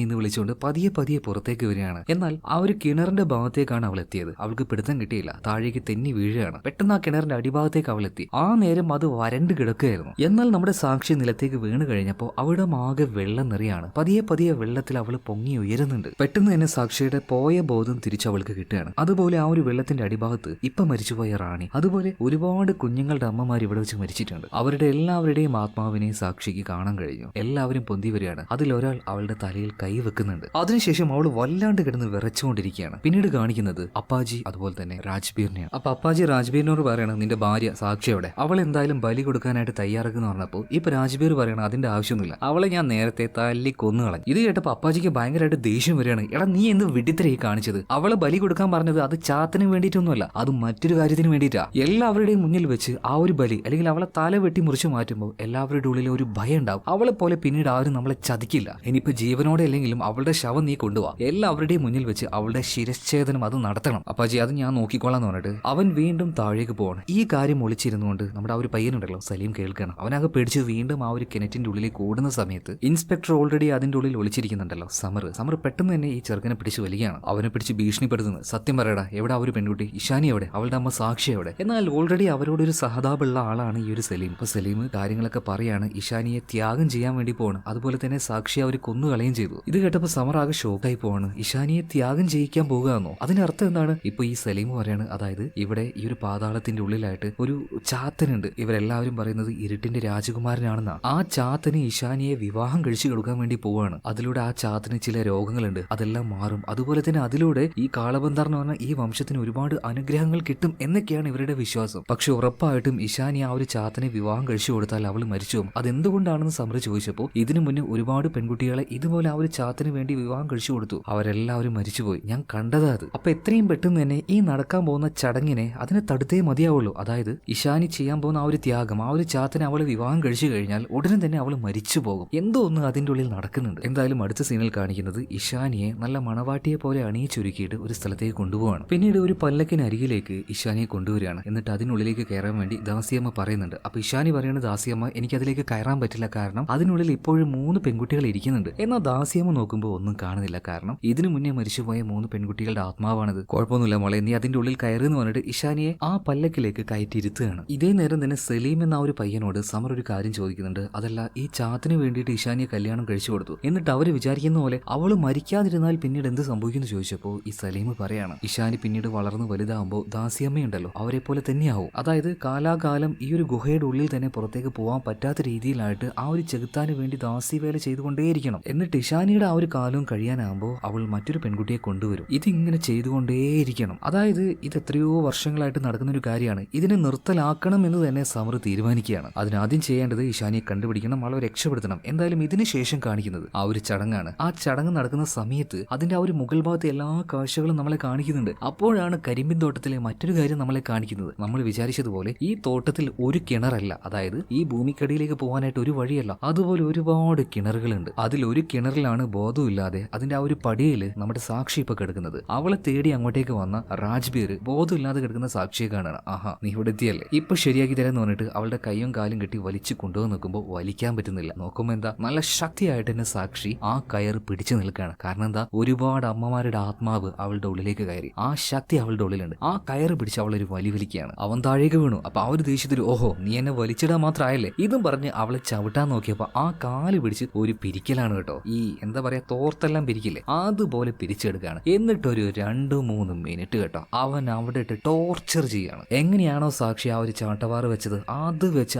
എന്ന് വിളിച്ചുകൊണ്ട് പതിയെ പുറത്തേക്ക് വരികയാണ്. എന്നാൽ ആ ഒരു കിണറിന്റെ ഭാഗത്തേക്കാണ് അവൾ എത്തിയത്. അവൾക്ക് പിടുത്തം കിട്ടിയില്ല, താഴേക്ക് തെന്നി വീഴുകയാണ്. പെട്ടെന്ന് ആ കിണറിന്റെ അടിഭാഗത്തേക്ക് അവൾ എത്തി. ആ നേരം അത് വരണ്ട് കിടക്കുകയായിരുന്നു. എന്നാൽ നമ്മുടെ സാക്ഷി നിലത്തേക്ക് വീണ് കഴിഞ്ഞപ്പോൾ അവിടെ ആകെ വെള്ളം നിറയാണ്. പതിയെ വെള്ളത്തിൽ അവൾ പൊങ്ങി ഉയരുന്നുണ്ട്. പെട്ടെന്ന് തന്നെ സാക്ഷിയുടെ പോയ ബോധം തിരിച്ച് അവൾക്ക് കിട്ടുകയാണ്. അതുപോലെ ആ ഒരു വെള്ളത്തിന്റെ അടിഭാഗത്ത് ഇപ്പൊ മരിച്ചുപോയ റാണി, അതുപോലെ ഒരുപാട് കുഞ്ഞുങ്ങളുടെ അമ്മമാർ ഇവിടെ വെച്ച് മരിച്ചിട്ടുണ്ട്. അവരുടെ എല്ലാവരുടെയും ആത്മാവിനെ സാക്ഷിക്ക് കാണാൻ കഴിഞ്ഞു. എല്ലാവരും പൊന്തി വരികയാണ്. അതിലൊരാൾ അവളുടെ തലയിൽ കൈ വെക്കുന്നുണ്ട്. അതിനുശേഷം അവൾ വല്ലാണ്ട് കിടന്ന് വിറച്ചുകൊണ്ടിരിക്കുകയാണ്. പിന്നീട് കാണിക്കുന്നത് അപ്പാജി അതുപോലെ തന്നെ രാജ്ബീറിനെയാണ്. അപ്പൊ അപ്പാജി രാജ്ബീറിനോട് പറയണം, നിന്റെ ഭാര്യ സാക്ഷിയോടെ അവൾ എന്തായാലും ബലി കൊടുക്കാനായിട്ട് തയ്യാറാക്കുന്ന പറഞ്ഞപ്പോൾ ഇപ്പൊ രാജ്ബീർ പറയണം, അതിന്റെ ആവശ്യമൊന്നുമില്ല, അവളെ ഞാൻ നേരത്തെ തല്ലി കൊന്നുകളഞ്ഞു. ഇത് കേട്ടപ്പോൾ അപ്പാജിക്ക് ഭയങ്കരമായിട്ട് ദേഷ്യം വരികയാണ്. എടാ നീ എന്ത് വിഡിത്തരയി കാണിച്ചത്, അവളെ ബലി കൊടുക്കാൻ പറഞ്ഞത് അത് ചാത്തിന് വേണ്ടിയിട്ടൊന്നുമല്ല, അത് മറ്റൊരു കാര്യത്തിന് വേണ്ടിയിട്ടാ. എല്ലാവരുടെയും മുന്നിൽ വെച്ച് ആ ഒരു ബലി അല്ലെങ്കിൽ അവളെ തല വെട്ടി മുറിച്ച് മാറ്റുമ്പോൾ എല്ലാവരുടെ ഉള്ളിൽ ഒരു ഭയം ഉണ്ടാവും. അവളെ പോലെ പിന്നീട് ആരും നമ്മളെ ചതിക്കില്ല. ഇനിയിപ്പോ ജീവനോടെ അല്ലെങ്കിലും അവളുടെ ശവം നീ കൊണ്ടുപോവാ, എല്ലാവരുടെയും മുന്നിൽ വെച്ച് അവളുടെ ശിരച്ഛേദനം അത് നടത്തണം. അപ്പാജി അത് ഞാൻ നോക്കിക്കോളാന്ന് പറഞ്ഞിട്ട് അവൻ വീണ്ടും താഴേക്ക് പോവാണ്. ഈ കാര്യം ഒളിച്ചിരുന്നുകൊണ്ട് നമ്മുടെ ആ ഒരു പയ്യനുണ്ടല്ലോ സലീം കേൾക്കണം. അവനാകെ പേടിച്ച് വീണ്ടും ആ ഒരു കിണറ്റിന്റെ ഉള്ളിലേക്ക് ഓടുന്ന സമയത്ത് ഇൻസ്പെക്ടർ ഓൾറെഡി അതിന്റെ ഉള്ളിൽ ഒളിച്ചിരിക്കുന്നുണ്ടല്ലോ സമർ പെട്ടെന്ന് തന്നെ ഈ ചെറുക്കനെ പിടിച്ച് വലിയാണ്. അവനെ പിടിച്ച് ഭീഷണിപ്പെടുത്തുന്നത്, സത്യം പറയടാ എവിടെ ആ ഒരു പെൺകുട്ടി ഇഷാനി എവിടെ, അവളുടെ അമ്മ സാക്ഷി എവിടെ? എന്നാൽ ഓൾറെഡി അവരോടൊരു സഹതാപുള്ള ആളാണ് ഈ ഒരു സലീം. അപ്പൊ സലീം കാര്യങ്ങളൊക്കെ പറയാണ്, ഇഷാനിയെ ത്യാഗം ചെയ്യാൻ വേണ്ടി പോവാണ്, അതുപോലെ തന്നെ സാക്ഷി അവർ കൊന്നുകളയും ചെയ്തു. ഇത് കേട്ടപ്പോൾ സമർ ആകെ ഷോക്കായി പോവാണ്. ഇഷാനിയെ ത്യാഗം ചെയ്യിക്കാൻ പോകുകയെന്നോ? അതിനർത്ഥം എന്താണ്? ഇപ്പൊ ഈ സലീം പറയാണ്, അതായത് ഇവിടെ ഈ ഒരു പാതാളത്തിന്റെ ഉള്ളിലായിട്ട് ഒരു ചാത്തനുണ്ട്. ഇവരെല്ലാവരും പറയുന്നത് ഇരുട്ടിന്റെ രാജകുമാരനാണെന്നാണ്. ആ ചാത്തന് ഇഷാനിയെ വിവാഹം കഴിച്ചു കൊടുക്കാൻ വേണ്ടി പോവാണ്. അതിലൂടെ ആ ചാത്തന് ചില രോഗങ്ങളുണ്ട്, അതെല്ലാം മാറും. അതുപോലെ തന്നെ അതിലൂടെ ഈ കാളബന്ധാർ എന്ന് പറഞ്ഞ ഈ വംശത്തിന് ഒരുപാട് അനുഗ്രഹങ്ങൾ കിട്ടും എന്നൊക്കെയാണ് ഇവരുടെ വിശ്വാസം. പക്ഷെ ഉറപ്പായിട്ടും ഇഷാനി ആ ഒരു ചാത്തനെ വിവാഹം കഴിച്ചു കൊടുത്താൽ അവൾ മരിച്ചു. അതെന്തുകൊണ്ടാണെന്ന് സമർ ചോദിച്ചപ്പോൾ ഇതിനു മുന്നേ ഒരുപാട് പെൺകുട്ടികളെ ഇതുപോലെ ആ ഒരു ചാത്തിന് വേണ്ടി വിവാഹം വിവാഹം കഴിച്ചു കൊടുത്തു. അവരെല്ലാവരും മരിച്ചുപോയി. ഞാൻ കണ്ടതാ അത്. അപ്പൊ എത്രയും പെട്ടെന്ന് തന്നെ ഈ നടക്കാൻ പോകുന്ന ചടങ്ങിനെ അതിനെ തടുത്തേ മതിയാവുള്ളൂ. അതായത് ഇഷാനി ചെയ്യാൻ പോകുന്ന ആ ഒരു ത്യാഗം, ആ ഒരു ചാത്തിനെ അവള് വിവാഹം കഴിച്ചു കഴിഞ്ഞാൽ ഉടനെ തന്നെ അവള് മരിച്ചു പോകും. എന്തോ ഒന്ന് അതിന്റെ ഉള്ളിൽ നടക്കുന്നുണ്ട്. എന്തായാലും അടുത്ത സീനിൽ കാണിക്കുന്നത് ഇഷാനിയെ നല്ല മണവാട്ടിയെ പോലെ അണിയിച്ചൊരുക്കിയിട്ട് ഒരു സ്ഥലത്തേക്ക് കൊണ്ടുപോവാണ്. പിന്നീട് ഒരു പല്ലക്കിനരികിലേക്ക് ഇഷാനിയെ കൊണ്ടുവരികയാണ്. എന്നിട്ട് അതിനുള്ളിലേക്ക് കയറാൻ വേണ്ടി ദാസിയമ്മ പറയുന്നുണ്ട്. അപ്പൊ ഇഷാനി പറയുന്നത്, ദാസിയമ്മ എനിക്ക് അതിലേക്ക് കയറാൻ പറ്റില്ല, കാരണം അതിനുള്ളിൽ ഇപ്പോഴും 3 പെൺകുട്ടികൾ ഇരിക്കുന്നുണ്ട്. എന്നാൽ ദാസിയമ്മ നോക്കുമ്പോൾ ഒന്നും കാണുന്നില്ല, കാരണം ഇതിനു മുന്നേ മരിച്ചുപോയ 3 പെൺകുട്ടികളുടെ ആത്മാവാണത്. കുഴപ്പമൊന്നുമില്ല മോളെ, നീ അതിന്റെ ഉള്ളിൽ കയറി എന്ന് പറഞ്ഞിട്ട് ഇഷാനിയെ ആ പല്ലക്കിലേക്ക് കയറ്റിയിരുത്തുകയാണ്. ഇതേ നേരം തന്നെ സലീം എന്ന ആ ഒരു പയ്യനോട് സമർ ഒരു കാര്യം ചോദിക്കുന്നുണ്ട്. അതല്ല, ഈ ചാത്തിന് വേണ്ടിയിട്ട് ഇഷാനിയെ കല്യാണം കഴിച്ചു കൊടുത്തു, എന്നിട്ട് അവര് വിചാരിക്കുന്ന പോലെ അവള് മരിക്കാതിരുന്നാൽ പിന്നീട് എന്ത് സംഭവിക്കുന്നു ചോദിച്ചപ്പോൾ ഈ സലീം പറയാണ്, ഇഷാനി പിന്നീട് വളർന്ന് വലുതാകുമ്പോൾ ദാസിയമ്മയുണ്ടല്ലോ അവരെ പോലെ തന്നെയാവും. അതായത് കാലാകാലം ഈ ഒരു ഗുഹയുടെ ഉള്ളിൽ തന്നെ പുറത്തേക്ക് പോകാൻ പറ്റാത്ത രീതിയിലായിട്ട് ആ ഒരു ചെകുത്താന് വേണ്ടി ദാസി വേല ചെയ്തുകൊണ്ടേയിരിക്കണം. എന്നിട്ട് ഇഷാനിയുടെ ആ ഒരു കാലവും കഴിയാനാകുമ്പോൾ അവൾ മറ്റൊരു പെൺകുട്ടിയെ കൊണ്ടുവരും. ഇതിങ്ങനെ ചെയ്തുകൊണ്ടേയിരിക്കണം. അതായത് ഇത് എത്രയോ വർഷങ്ങളായിട്ട് നടക്കുന്ന ഒരു കാര്യമാണ്. ഇതിനെ നിർത്തലാക്കണം എന്ന് തന്നെ സമർ തീരുമാനിക്കുകയാണ്. അതിനാദ്യം ചെയ്യേണ്ടത് ഇഷാനിയെ കണ്ടുപിടിക്കണം, അവളെ രക്ഷപ്പെടുത്തണം. എന്തായാലും ഇതിന് ശേഷം കാണിക്കുന്നത് ആ ഒരു ചടങ്ങാണ്. ആ ചടങ്ങ് നടക്കുന്ന സമയത്ത് അതിന്റെ ആ ഒരു മുകൾ ഭാഗത്തെ എല്ലാ കാഴ്ചകളും നമ്മളെ കാണിക്കുന്നുണ്ട്. അപ്പോഴാണ് കരിമ്പിൻ തോട്ടത്തിലെ മറ്റൊരു കാര്യം നമ്മളെ കാണിക്കുന്നത്. നമ്മൾ വിചാരിച്ചതുപോലെ ഈ തോട്ടത്തിൽ ഒരു കിണറല്ല, അതായത് ഈ ഭൂമിക്കടിയിലേക്ക് പോകാനായിട്ട് ഒരു വഴിയല്ല, അതുപോലെ ഒരുപാട് കിണറുകളുണ്ട്. അതിലൊരു കിണറിലാണ് ബോധമില്ലാതെ അതിന്റെ ആ ഒരു പടിയിൽ നമ്മുടെ സാക്ഷി ഇപ്പൊ കിടക്കുന്നത്. അവളെ തേടി അങ്ങോട്ടേക്ക് വന്ന രാജ്ബീർ ബോധമില്ലാതെ കിടക്കുന്ന സാക്ഷിയെ കാണാണ്. ആഹാ, നീ ഇവിടെ എത്തിയല്ലേ, ഇപ്പൊ ശരിയാക്കി തരാന്ന് പറഞ്ഞിട്ട് അവളുടെ കൈയും കാലും കെട്ടി വലിച്ചു കൊണ്ടുവന്ന് നോക്കുമ്പോൾ വലിക്കാൻ പറ്റുന്നില്ല. നോക്കുമ്പോ എന്താ, നല്ല ശക്തിയായിട്ട് തന്നെ സാക്ഷി ആ കയർ പിടിച്ചു നിൽക്കുകയാണ്. കാരണം എന്താ, ഒരുപാട് അമ്മമാരുടെ ആത്മാവ് അവളുടെ ഉള്ളിലേക്ക് കയറി, ആ ശക്തി അവളുടെ ഉള്ളിലുണ്ട്. ആ കയറ് പിടിച്ച് അവളൊരു വലിക്കുകയാണ്. അവൻ താഴേക്ക് വീണു. അപ്പൊ ആ ഒരു ദേഷ്യത്തിൽ, ഓഹോ നീ എന്നെ വലിച്ചിടാൻ മാത്രമായല്ലേ, ഇതും പറഞ്ഞ് അവളെ ചവിട്ടാൻ നോക്കിയപ്പോ ആ കാല് പിടിച്ച് ഒരു പിരിക്കലാണ് കേട്ടോ. ഈ എന്താ പറയാ, തോർത്തെല്ലാം പിരിക്കില്ലേ, അതുപോലെ പിരിച്ചെടുക്കുകയാണ്. എന്നിട്ടൊരു 2-3 മിനിറ്റ് കേട്ടോ അവൻ അവിടെ ഇട്ട് ടോർച്ചർ ചെയ്യാണ്. എങ്ങനെയാണോ സാക്ഷി ആ ഒരു ചാട്ടവാറ് വെച്ചത് അത് വെച്ച്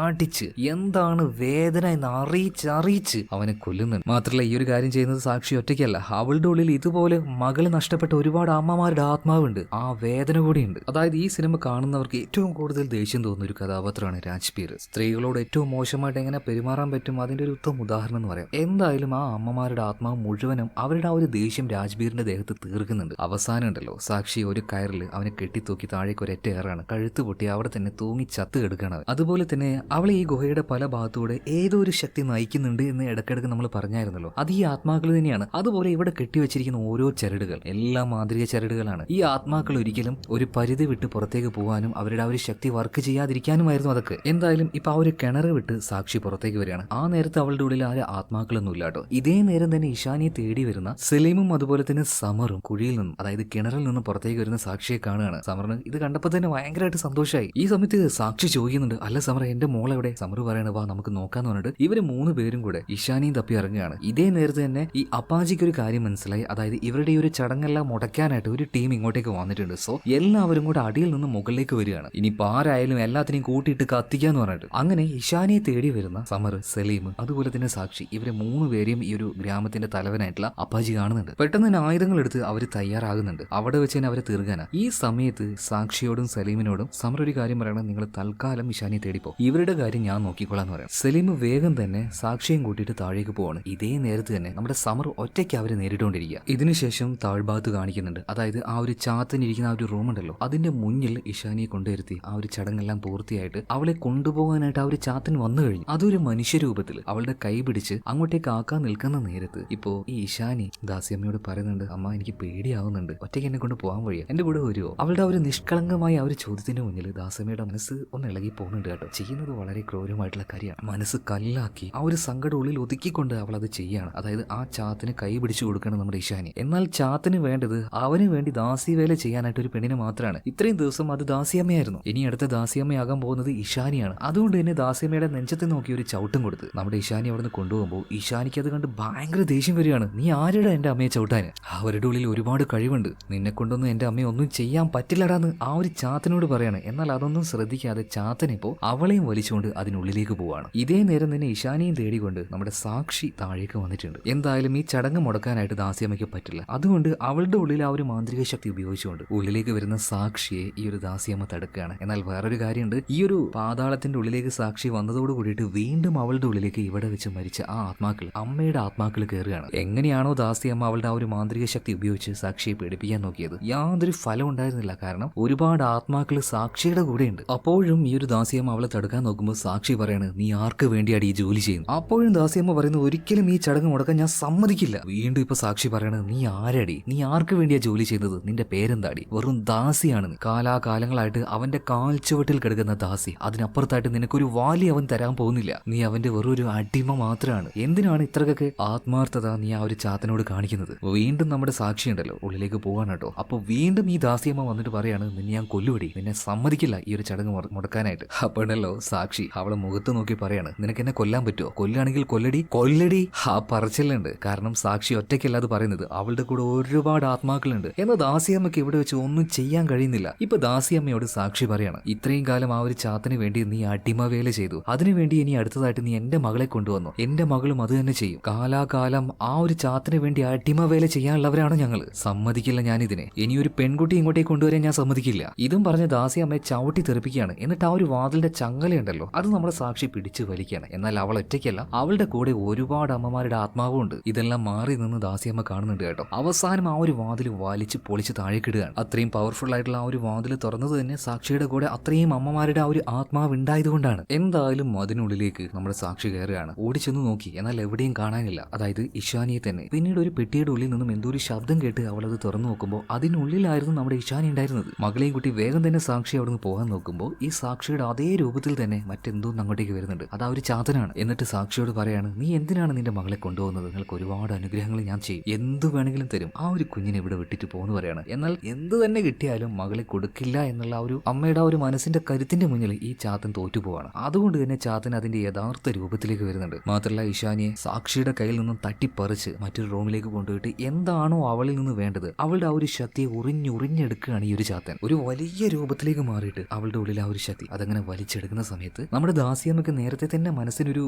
ആട്ടിച്ച് എന്താണ് വേദന എന്ന് അറിയിച്ച് അവനെ കൊല്ലുന്നുണ്ട്. മാത്രമല്ല ഈ ഒരു കാര്യം ചെയ്യുന്നത് സാക്ഷി ഒറ്റയ്ക്കല്ല, അവളുടെ ഉള്ളിൽ ഇതുപോലെ മകള് നഷ്ടപ്പെട്ട ഒരുപാട് അമ്മമാരുടെ ആത്മാവുണ്ട്, ആ വേദന കൂടിയുണ്ട്. അതായത് ഈ സിനിമ കാണുന്നവർക്ക് ഏറ്റവും കൂടുതൽ ദേഷ്യം തോന്നുന്ന ഒരു കഥാപാത്രമാണ് രാജ്ബീർ. സ്ത്രീകളോട് ഏറ്റവും മോശമായിട്ട് എങ്ങനെ പെരുമാറാൻ പറ്റും അതിന്റെ ഒരു ഉത്തമ ഉദാഹരണം എന്ന് പറയാം. എന്തായാലും ആ അമ്മമാരുടെ ആത്മാവ് മുഴുവനും അവരുടെ ആ ഒരു ദേഷ്യം രാജ്ബീറിന്റെ ദേഹത്ത് തീർക്കുന്നുണ്ട്. അവസാനം ഉണ്ടല്ലോ സാക്ഷി ഒരു കയറിൽ അവനെ കെട്ടിത്തൂക്കി താഴേക്ക് ഒരൊറ്റ ഏറാണ്, കഴുത്ത് പൊട്ടി അവിടെ തന്നെ തൂങ്ങി ചത്ത് കെടുക്കുകയാണ്. അതുപോലെ തന്നെ അവളെ ഈ ഗുഹയുടെ പല ഭാഗത്തൂടെ ഏതോ ഒരു ശക്തി നയിക്കുന്നുണ്ട് എന്ന് ഇടയ്ക്കിടയ്ക്ക് നമ്മൾ പറഞ്ഞായിരുന്നല്ലോ, അത് ഈ ആത്മാക്കൾ തന്നെയാണ്. അതുപോലെ ഇവിടെ കെട്ടിവെച്ചിരിക്കുന്ന ഓരോ ചരടുകൾ എല്ലാം മാന്ത്രിക ചരടുകളാണ്. ഈ ആത്മാക്കൾ ഒരിക്കലും ഒരു പരിധി വിട്ട് പുറത്തേക്ക് പോകാനും അവരുടെ ആ ഒരു ശക്തി വർക്ക് ചെയ്യാതിരിക്കാനുമായിരുന്നു അതൊക്കെ. എന്തായാലും ഇപ്പൊ ആ ഒരു കിണറ് വിട്ട് സാക്ഷി പുറത്തേക്ക് വരികയാണ്. ആ നേരത്തെ അവളുടെ ഉള്ളിൽ ആ ആത്മാക്കളൊന്നും ഇല്ലാട്ടോ. ഇതേ നേരം തന്നെ ഇഷാനിയെ തേടി വരുന്ന സലീമും അതുപോലെ തന്നെ സമറും കുഴിയിൽ നിന്നും, അതായത് കിണറിൽ നിന്നും പുറത്തേക്ക് വരുന്ന സാക്ഷിയെ കാണുകയാണ്. സമറിന് ഇത് കണ്ടപ്പോൾ തന്നെ ഭയങ്കരമായിട്ട് സന്തോഷമായി. ഈ സമയത്ത് സാക്ഷി ചോദിക്കുന്നുണ്ട്, അല്ല സമർ എന്റെ മോളെവിടെ? സമർ പറയണ, വാ നമുക്ക് നോക്കാന്ന് പറഞ്ഞിട്ട് ഇവര് 3 പേരും കൂടെ ഇഷാനിയും തപ്പി ഇറങ്ങുകയാണ്. ഇതേ നേരത്തെ തന്നെ ഈ അപ്പാജിക്ക് ഒരു കാര്യം മനസ്സിലായി. അതായത് ഇവരുടെ ഈ ഒരു ചടങ്ങെല്ലാം മുടക്കാനായിട്ട് ഒരു ടീം ഇങ്ങോട്ടേക്ക് വന്നിട്ടുണ്ട്. സോ എല്ലാവരും കൂടെ അടിയിൽ നിന്ന് മുകളിലേക്ക് വരികയാണ്. ഇനി ആരായാലും എല്ലാത്തിനെയും കൂട്ടിയിട്ട് കത്തിക്കാന്ന് പറഞ്ഞിട്ട് അങ്ങനെ ഇഷാനിയെ തേടി വരുന്ന സമർ, സലീം അതുപോലെ തന്നെ സാക്ഷി, ഇവരെ 3 പേരെയും ഈ ഒരു ഗ്രാമത്തിന്റെ തലവനായിട്ടുള്ള അപ്പാജി കാണുന്നുണ്ട്. പെട്ടെന്ന് തന്നെ ആയുധങ്ങൾ എടുത്ത് അവർ തയ്യാറാകുന്നുണ്ട്. അവിടെ വെച്ച് തന്നെ അവരെ തീർക്കാനാ. ഈ സമയത്ത് സാക്ഷിയോടും സലീമിനോടും സമർ ഒരു കാര്യം പറയണം, നിങ്ങൾ തൽക്കാലം ഇഷാനിയെ തേടിപ്പോ, ഇവരുടെ കാര്യം ഞാൻ നോക്കിക്കോളാന്ന് പറയാം. സലീം വേഗം തന്നെ സാക്ഷിയും കൂട്ടിയിട്ട് താഴേക്ക് പോവാണ്. ഇതേ നേരത്ത് തന്നെ നമ്മുടെ സമർ ഒറ്റയ്ക്ക് അവരെ നേരിട്ടുകൊണ്ടിരിക്കുക. ഇതിനുശേഷം താഴ്ഭാഗത്ത് കാണിക്കുന്നുണ്ട്. അതായത് ആ ഒരു ചാത്തനിരിക്കുന്ന ആ ഒരു റൂം ഉണ്ടല്ലോ, അതിന്റെ മുന്നിൽ ഇഷാനിയെ കൊണ്ടുവരുത്തി ആ ഒരു ചടങ്ങെല്ലാം പൂർത്തിയായിട്ട് അവളെ കൊണ്ടുപോകാനായിട്ട് ആ ഒരു ചാത്തൻ വന്നു കഴിഞ്ഞു. അതൊരു മനുഷ്യരൂപത്തിൽ അവളുടെ കൈ പിടിച്ച് അങ്ങോട്ടേക്ക് ആക്കാൻ നിൽക്കുന്ന നേരത്ത് ഇപ്പോ ഈ ഇഷാനി ദാസിയമ്മയോട് പറയുന്നുണ്ട്, അമ്മ എനിക്ക് പേടിയാവുന്നുണ്ട്, ഒറ്റയ്ക്ക് എന്നെ കൊണ്ട് പോകാൻ വഴിയാ, എന്റെ കൂടെ വരുമോ? അവളുടെ ആ ഒരു നിഷ്കളങ്കമായ ആ ഒരു ചോദ്യത്തിന്റെ മുന്നിൽ ദാസിയമ്മയുടെ മനസ്സ് ഒന്ന് ഇളകി പോകുന്നുണ്ട് കേട്ടോ. ചെയ്യുന്നത് വളരെ ക്രൂരമായിട്ടുള്ള കാര്യമാണ്. മനസ്സ് കല്ലാക്കി ആ ഒരു സങ്കടം ഉള്ളിൽ ഒതുക്കിക്കൊണ്ട് അവൾ അത് ചെയ്യാണ്. അതായത് ആ ചാത്തിന് കൈ പിടിച്ചു കൊടുക്കണം നമ്മുടെ ഇഷാനി. എന്നാൽ ചാത്തിന് വേണ്ടത് അവന് വേണ്ടി ദാസി വേല ചെയ്യാനായിട്ട് ഒരു പെണ്ണിനെ മാത്രമാണ്. ഇത്രയും ദിവസം അത് ദാസിയമ്മയായിരുന്നു. ഇനി അടുത്ത ദാസിയമ്മയാകാൻ പോകുന്നത് ഇഷാനിയാണ്. അതുകൊണ്ട് തന്നെ ദാസിയമ്മയുടെ നെഞ്ചത്തെ നോക്കി ഒരു ചവിട്ടും കൊടുത്ത് നമ്മുടെ ഇഷാനി അവിടുന്ന് കൊണ്ടുപോകുമ്പോൾ ഇഷാനിക്ക് അത് കണ്ട് ഭയങ്കര ദേഷ്യം വരികയാണ്. നീ ആരുടെ എന്റെ അമ്മയെ ചവിട്ടാന്? അവരുടെ ഉള്ളിൽ ഒരുപാട് കഴിവുണ്ട്, നിന്നെ കൊണ്ടൊന്നും എന്റെ അമ്മയെ ഒന്നും ചെയ്യാൻ പറ്റില്ലടാന്ന് ആ ഒരു ചാത്തനോട് പറയാണ്. എന്നാൽ അതൊന്നും ശ്രദ്ധിക്കാതെ ചാത്തനിപ്പോ അവളെയും വലിച്ചുകൊണ്ട് അതിനുള്ളിലേക്ക് പോവാണ്. ഇതേ നേരം തന്നെ ഇഷാനിയും തേടിക്കൊണ്ട് നമ്മുടെ സാക്ഷി താഴേക്ക് വന്നിട്ടുണ്ട്. എന്തായാലും ഈ ചടങ്ങ് മുടക്കാനായിട്ട് ദാസിയമ്മയ്ക്ക് പറ്റില്ല. അതുകൊണ്ട് അവളുടെ ഉള്ളിൽ ആ ഒരു മാന്ത്രിക ശക്തി ഉപയോഗിച്ചുകൊണ്ട് ഉള്ളിലേക്ക് വരുന്ന സാക്ഷിയെ ഈ ഒരു ദാസിയമ്മ തടുക്കുകയാണ്. എന്നാൽ വേറൊരു കാര്യമുണ്ട്, ഈ ഒരു പാതാളത്തിന്റെ ഉള്ളിലേക്ക് സാക്ഷി വന്നതോട് കൂടിയിട്ട് വീണ്ടും അവളുടെ ഉള്ളിലേക്ക് ഇവിടെ വെച്ച് മരിച്ച ആ ആത്മാക്കൾ അമ്മയുടെ ആത്മാക്കൾ ആത്മാക്കൾ കയറുകയാണ്. എങ്ങനെയാണോ ദാസിയമ്മ അവളുടെ ആ ഒരു മാന്ത്രിക ശക്തി ഉപയോഗിച്ച് സാക്ഷിയെ പേടിപ്പിക്കാൻ നോക്കിയത്, യാതൊരു ഫലം ഉണ്ടായിരുന്നില്ല. കാരണം ഒരുപാട് ആത്മാക്കൾ സാക്ഷിയുടെ കൂടെയുണ്ട്. അപ്പോഴും ഈ ഒരു ദാസിയമ്മ അവളെ തടുക്കാൻ നോക്കുമ്പോൾ സാക്ഷി പറയാണ്, നീ ആർക്ക് വേണ്ടിയാണ് ഈ ജോലി ചെയ്യുന്നത്? അപ്പോഴും ദാസിയമ്മ പറയുന്നു, ഒരിക്കലും ഈ ചടങ്ങ് മുടക്കാൻ ഞാൻ സമ്മതിക്കില്ല. വീണ്ടും ഇപ്പൊ സാക്ഷി പറയണത്, നീ ആരടി, നീ ആർക്ക് വേണ്ടിയാ ജോലി ചെയ്യുന്നത്, നിന്റെ പേരെന്താടി? വെറും ദാസിയാണ്. കാലാകാലങ്ങളായിട്ട് അവന്റെ കാൽച്ചുവട്ടിൽ കിടക്കുന്ന ദാസി, അതിനപ്പുറത്തായിട്ട് നിനക്കൊരു വാലി അവൻ തരാൻ പോകുന്നില്ല. നീ അവന്റെ വെറൊരു അടിമ മാത്രമാണ്. എന്തിനാണ് ഇത്രക്കൊക്കെ ആത്മാർത്ഥത നീ ആ ഒരു ചാത്തനോട് കാണിക്കുന്നത്? വീണ്ടും നമ്മുടെ സാക്ഷി ഉണ്ടല്ലോ ഉള്ളിലേക്ക് പോകാൻ കേട്ടോ. അപ്പൊ വീണ്ടും ഈ ദാസിയമ്മ വന്നിട്ട് പറയാണ്, നിന്നെ ഞാൻ കൊല്ലുപടി, നിന്നെ സമ്മതിക്കില്ല ഈ ഒരു ചടങ്ങ് മുടക്കാനായിട്ട്. അപ്പോഴല്ലോ സാക്ഷി അവളെ മുഖത്ത് നോക്കി പറയാണ്, നിനക്ക് എന്നെ കൊല്ലാൻ പറ്റുമോ? കൊല്ലുകയാണെങ്കിൽ കൊല്ലടി. ആ പറച്ചിലുണ്ട്. കാരണം സാക്ഷി ഒറ്റയ്ക്കല്ല അത് പറയുന്നത്, അവളുടെ കൂടെ ഒരുപാട് ആത്മാക്കളുണ്ട്. എന്നാൽ ദാസിയമ്മയ്ക്ക് ഇവിടെ വെച്ച് ഒന്നും ചെയ്യാൻ കഴിയുന്നില്ല. ഇപ്പൊ ദാസിയമ്മയോട് സാക്ഷി പറയാണ്, ഇത്രയും കാലം ആ ഒരു ചാത്തിന് വേണ്ടി നീ അടിമവേല ചെയ്തു, അതിനുവേണ്ടി ഇനി അടുത്തതായിട്ട് നീ എന്റെ മകളെ കൊണ്ടുവന്നു, എന്റെ മകളും അത് തന്നെ ചെയ്യും. കാലാകാലം ആ ഒരു ചാത്തിന് വേണ്ടി അടിമവേല ചെയ്യാനുള്ളവരാണ് ഞങ്ങൾ. സമ്മതിക്കില്ല ഞാനിതിനെ. ഇനി ഒരു പെൺകുട്ടി ഇങ്ങോട്ടേക്ക് കൊണ്ടുവരാൻ ഞാൻ സമ്മതിക്കില്ല. ഇതും പറഞ്ഞ് ദാസിയമ്മയെ ചവിട്ടി തെറിപ്പിക്കുകയാണ്. എന്നിട്ട് ആ ഒരു വാതിലിന്റെ ചങ്ങലയുണ്ടല്ലോ അത് നമ്മുടെ സാക്ഷി പിടിച്ചു വലിക്കുകയാണ്. എന്നാൽ അവൾ ഒറ്റയ്ക്കല്ല, അവളുടെ കൂടെ ഒരുപാട് അമ്മമാരുടെ ആത്മാവും ഉണ്ട്. ഇതെല്ലാം മാറി നിന്ന് ദാസിയമ്മ കാണുന്നുണ്ട് കേട്ടോ. അവസാനം ആ ഒരു വാതിൽ വലിച്ച് പൊളിച്ച് താഴേക്കിടുകയാണ്. അത്രയും പവർഫുൾ ആയിട്ടുള്ള ആ ഒരു വാതിൽ തുറന്നത് തന്നെ സാക്ഷിയുടെ കൂടെ അത്രയും അമ്മമാരുടെ ആ ഒരു ആത്മാവ് ഉണ്ടായതുകൊണ്ടാണ്. എന്തായാലും അതിനുള്ളിലേക്ക് നമ്മുടെ സാക്ഷി കയറുകയാണ്. ഓടിച്ചെന്ന് നോക്കി, എന്നാൽ എവിടെയും കാണാനില്ല. അതായത് ഇഷാനിയെ തന്നെ. പിന്നീട് ഒരു പെട്ടിയുടെ ഉള്ളിൽ നിന്നും എന്തോ ഒരു ശബ്ദം കേട്ട് അവൾ അത് തുറന്നു നോക്കുമ്പോൾ അതിനുള്ളിലായിരുന്നു നമ്മുടെ ഇഷാനി ഉണ്ടായിരുന്നത്. മകളെയും കുട്ടി വേഗം തന്നെ സാക്ഷി അവിടെ നിന്ന് പോകാൻ നോക്കുമ്പോൾ ഈ സാക്ഷിയുടെ അതേ രൂപത്തിൽ തന്നെ മറ്റെന്തോ അങ്ങോട്ടേക്ക് വരുന്നുണ്ട്. അത് ആ ഒരു ചാത്തനാണ്. എന്നിട്ട് സാക്ഷിയോട് പറയാണ്, നീ എന്തിനാണ് നിന്റെ മകളെ കൊണ്ടുപോകുന്നത്? നിങ്ങൾക്ക് ഒരുപാട് അനുഗ്രഹങ്ങൾ ഞാൻ ചെയ്യും, എന്തു വേണമെങ്കിലും തരും. ആ ഒരു കുഞ്ഞിനെ ഇവിടെ വിട്ടിട്ട് പോകുന്നു പറയാണ്. എന്നാൽ എന്ത് തന്നെ കിട്ടിയാലും മകളെ കൊടുക്കില്ല എന്നുള്ള ആ ഒരു അമ്മയുടെ ആ ഒരു മനസ്സിന്റെ കരുത്തിന്റെ മുന്നിൽ ഈ ചാത്തൻ തോറ്റുപോവാണ്. അതുകൊണ്ട് തന്നെ ചാത്തൻ അതിന്റെ യഥാർത്ഥ രൂപത്തിലേക്ക് വരുന്നുണ്ട്. മാത്രമല്ല ഇഷാനിയെ സാക്ഷിയുടെ കയ്യിൽ നിന്നും തട്ടിപ്പറിച്ച് മറ്റൊരു റൂമിലേക്ക് കൊണ്ടുപോയിട്ട് എന്താണോ അവളിൽ നിന്ന് വേണ്ടത് അവളുടെ ആ ഒരു ശക്തിയെ ഉറിഞ്ഞെടുക്കുകയാണ് ഈ ഒരു ചാത്തൻ. ഒരു വലിയ രൂപത്തിലേക്ക് മാറിയിട്ട് അവളുടെ ഉള്ളിൽ ആ ഒരു ശക്തി അതങ്ങനെ വലിച്ചെടുക്കുന്ന സമയത്ത് നമ്മുടെ ദാസിയമ്മക്ക് നേരത്തെ തന്നെ മനസ്സിനൊരു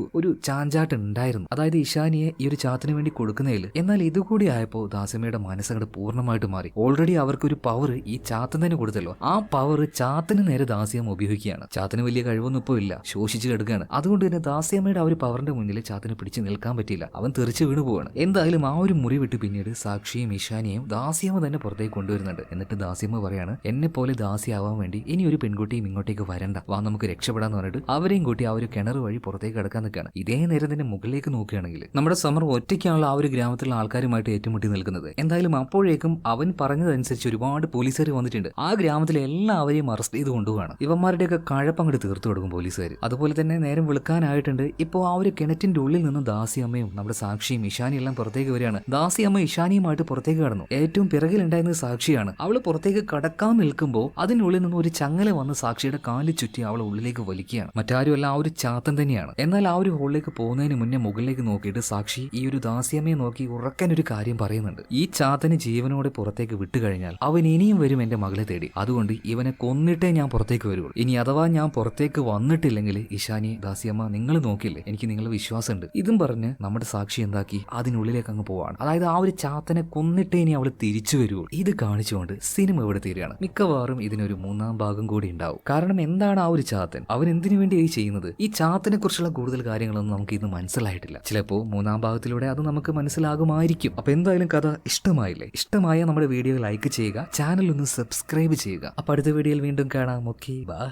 ചാഞ്ചാട്ട് ഉണ്ടായിരുന്നു. അതായത് ഇഷാനിയെ ഈ ഒരു ചാത്തിന് വേണ്ടി കൊടുക്കുന്നതിൽ. എന്നാൽ ഇതുകൂടി ആയപ്പോൾ ദാസിയമ്മയുടെ മനസ്സങ്ങോട്ട് പൂർണ്ണമായിട്ട് മാറി. ഓൾറെഡി അവർക്കൊരു പവർ ഈ ചാത്തൻ തന്നെ കൊടുത്തല്ലോ, ആ പവർ ചാത്തിന് നേരെ ദാസിയമ്മ ഉപയോഗിക്കുകയാണ്. ചാത്തിന് വലിയ കഴിവൊന്നും ഇപ്പോൾ ഇല്ല, ശോഷിച്ച് കിടക്കുകയാണ്. അതുകൊണ്ട് തന്നെ ദാസിയമ്മയുടെ ആ ഒരു പവറിന്റെ മുന്നിൽ ചാത്തിന് പിടിച്ച് നിൽക്കാൻ പറ്റില്ല, അവൻ തെറിച്ച് വീണു പോവാണ്. എന്തായാലും ആ ഒരു മുറി വിട്ട് പിന്നീട് സാക്ഷിയും ഇഷാനിയെയും ദാസിയമ്മ തന്നെ പുറത്തേക്ക് കൊണ്ടുവരുന്നുണ്ട്. എന്നിട്ട് ദാസിയമ്മ പറയാണ്, എന്നെ പോലെ ദാസിയാവാൻ വേണ്ടി ഇനി ഒരു പെൺകുട്ടിയും ഇങ്ങോട്ടേക്ക് വരണ്ട, വാ നമുക്ക് രക്ഷപ്പെടാന്ന് പറഞ്ഞിട്ട് അവരെയും കൂട്ടി ആ ഒരു കിണർ വഴി പുറത്തേക്ക് കിടക്കാൻ നിൽക്കുകയാണ്. ഇതേ നേരം തന്നെ മുകളിലേക്ക് നോക്കുകയാണെങ്കിൽ നമ്മുടെ സമർ ഒറ്റയ്ക്കാണല്ലോ ആ ഒരു ഗ്രാമത്തിലുള്ള ആൾക്കാരുമായിട്ട് ഏറ്റുമുട്ടി നിൽക്കുന്നത്. എന്തായാലും അപ്പോഴേക്കും അവൻ പറഞ്ഞതനുസരിച്ച് ഒരുപാട് പോലീസുകാർ വന്നിട്ടുണ്ട്. ആ ഗ്രാമത്തിലെ എല്ലാവരെയും അറസ്റ്റ് ചെയ്ത് കൊണ്ടുപോവാണ്. ഇവന്മാരുടെയൊക്കെ കഴപ്പങ്ങോട്ട് തീർത്തു കൊടുക്കും പോലീസുകാർ. അതുപോലെ തന്നെ നേരം വിളിക്കാനായിട്ടുണ്ട്. ഇപ്പോൾ ആ ഒരു കിണറ്റിന്റെ ഉള്ളിൽ നിന്നും ദാസിയമ്മയും നമ്മുടെ സാക്ഷിയും ഇഷാനിയും എല്ലാം പുറത്തേക്ക് വരികയാണ്. ദാസിയമ്മ ഇഷാനിയുമായിട്ട് പുറത്തേക്ക് കടന്നു. ഏറ്റവും പിറകിലുണ്ടായിരുന്നത് സാക്ഷിയാണ്. അവള് പുറത്തേക്ക് കടക്കാൻ നിൽക്കുമ്പോൾ അതിനുള്ളിൽ നിന്ന് ഒരു ചങ്ങല വന്ന് സാക്ഷിയുടെ കാലിൽ ചുറ്റി അവളെ ഉള്ളിലേക്ക് വലിക്കുകയാണ്. മറ്റാരുമല്ല, ആ ഒരു ചാത്തൻ തന്നെയാണ്. എന്നാൽ ആ ഒരു ഹോളിലേക്ക് പോകുന്നതിന് മുന്നേ മുകളിലേക്ക് നോക്കിയിട്ട് സാക്ഷി ഈ ഒരു ദാസിയമ്മയെ നോക്കി ഉറക്കാൻ ഒരു കാര്യം പറയുന്നുണ്ട്. ഈ ചാത്തന് ജീവനോടെ പുറത്തേക്ക് വിട്ടുകഴിഞ്ഞാൽ അവൻ ഇനിയും വരും എന്റെ മകളെ തേടി. അതുകൊണ്ട് ഇവനെ കൊന്നിട്ടേ ഞാൻ പുറത്തേക്ക് വരുള്ളൂ. ഇനി അഥവാ ഞാൻ പുറത്തേക്ക് വന്നിട്ടില്ലെങ്കിൽ ഇഷാനി, ദാസിയമ്മ നിങ്ങൾ നോക്കില്ലേ, എനിക്ക് നിങ്ങളെ വിശ്വാസമുണ്ട്. ഇതും പറഞ്ഞ് നമ്മുടെ സാക്ഷി എന്താക്കി അതിനുള്ളിലേക്ക് അങ്ങ് പോവാണ്. അതായത് ആ ഒരു ചാത്തനെ കൊന്നിട്ടേ ഇനി അവൾ തിരിച്ചു വരുള്ളൂ. ഇത് കാണിച്ചുകൊണ്ട് സിനിമ ഇവിടെ തീരുകയാണ്. മിക്കവാറും ഇതിനൊരു മൂന്നാം ഭാഗം കൂടി ഉണ്ടാവും. കാരണം എന്താണ് ആ ഒരു ചാത്തൻ, അവൻ എന്തിനു വേണ്ടിയായി ചെയ്യുന്നത്? ഈ ചാത്തനെ കുറിച്ചുള്ള കൂടുതൽ കാര്യങ്ങളൊന്നും നമുക്ക് ഇന്ന് മനസ്സിലായിട്ടില്ല. ചിലപ്പോൾ മൂന്നാം ഭാഗത്തിലൂടെ അത് നമുക്ക് മനസ്സിലാകുമായിരിക്കും. അപ്പൊ എന്തായാലും കഥ ഇഷ്ടമായില്ലേ? ഇഷ്ടമായ നമ്മുടെ വീഡിയോ ലൈക്ക് ചെയ്യുക, ചാനൽ ഒന്ന് സബ്സ്ക്രൈബ് ചെയ്യുക. അപ്പൊ അടുത്ത വീഡിയോയിൽ വീണ്ടും കാണാം. Okay, by.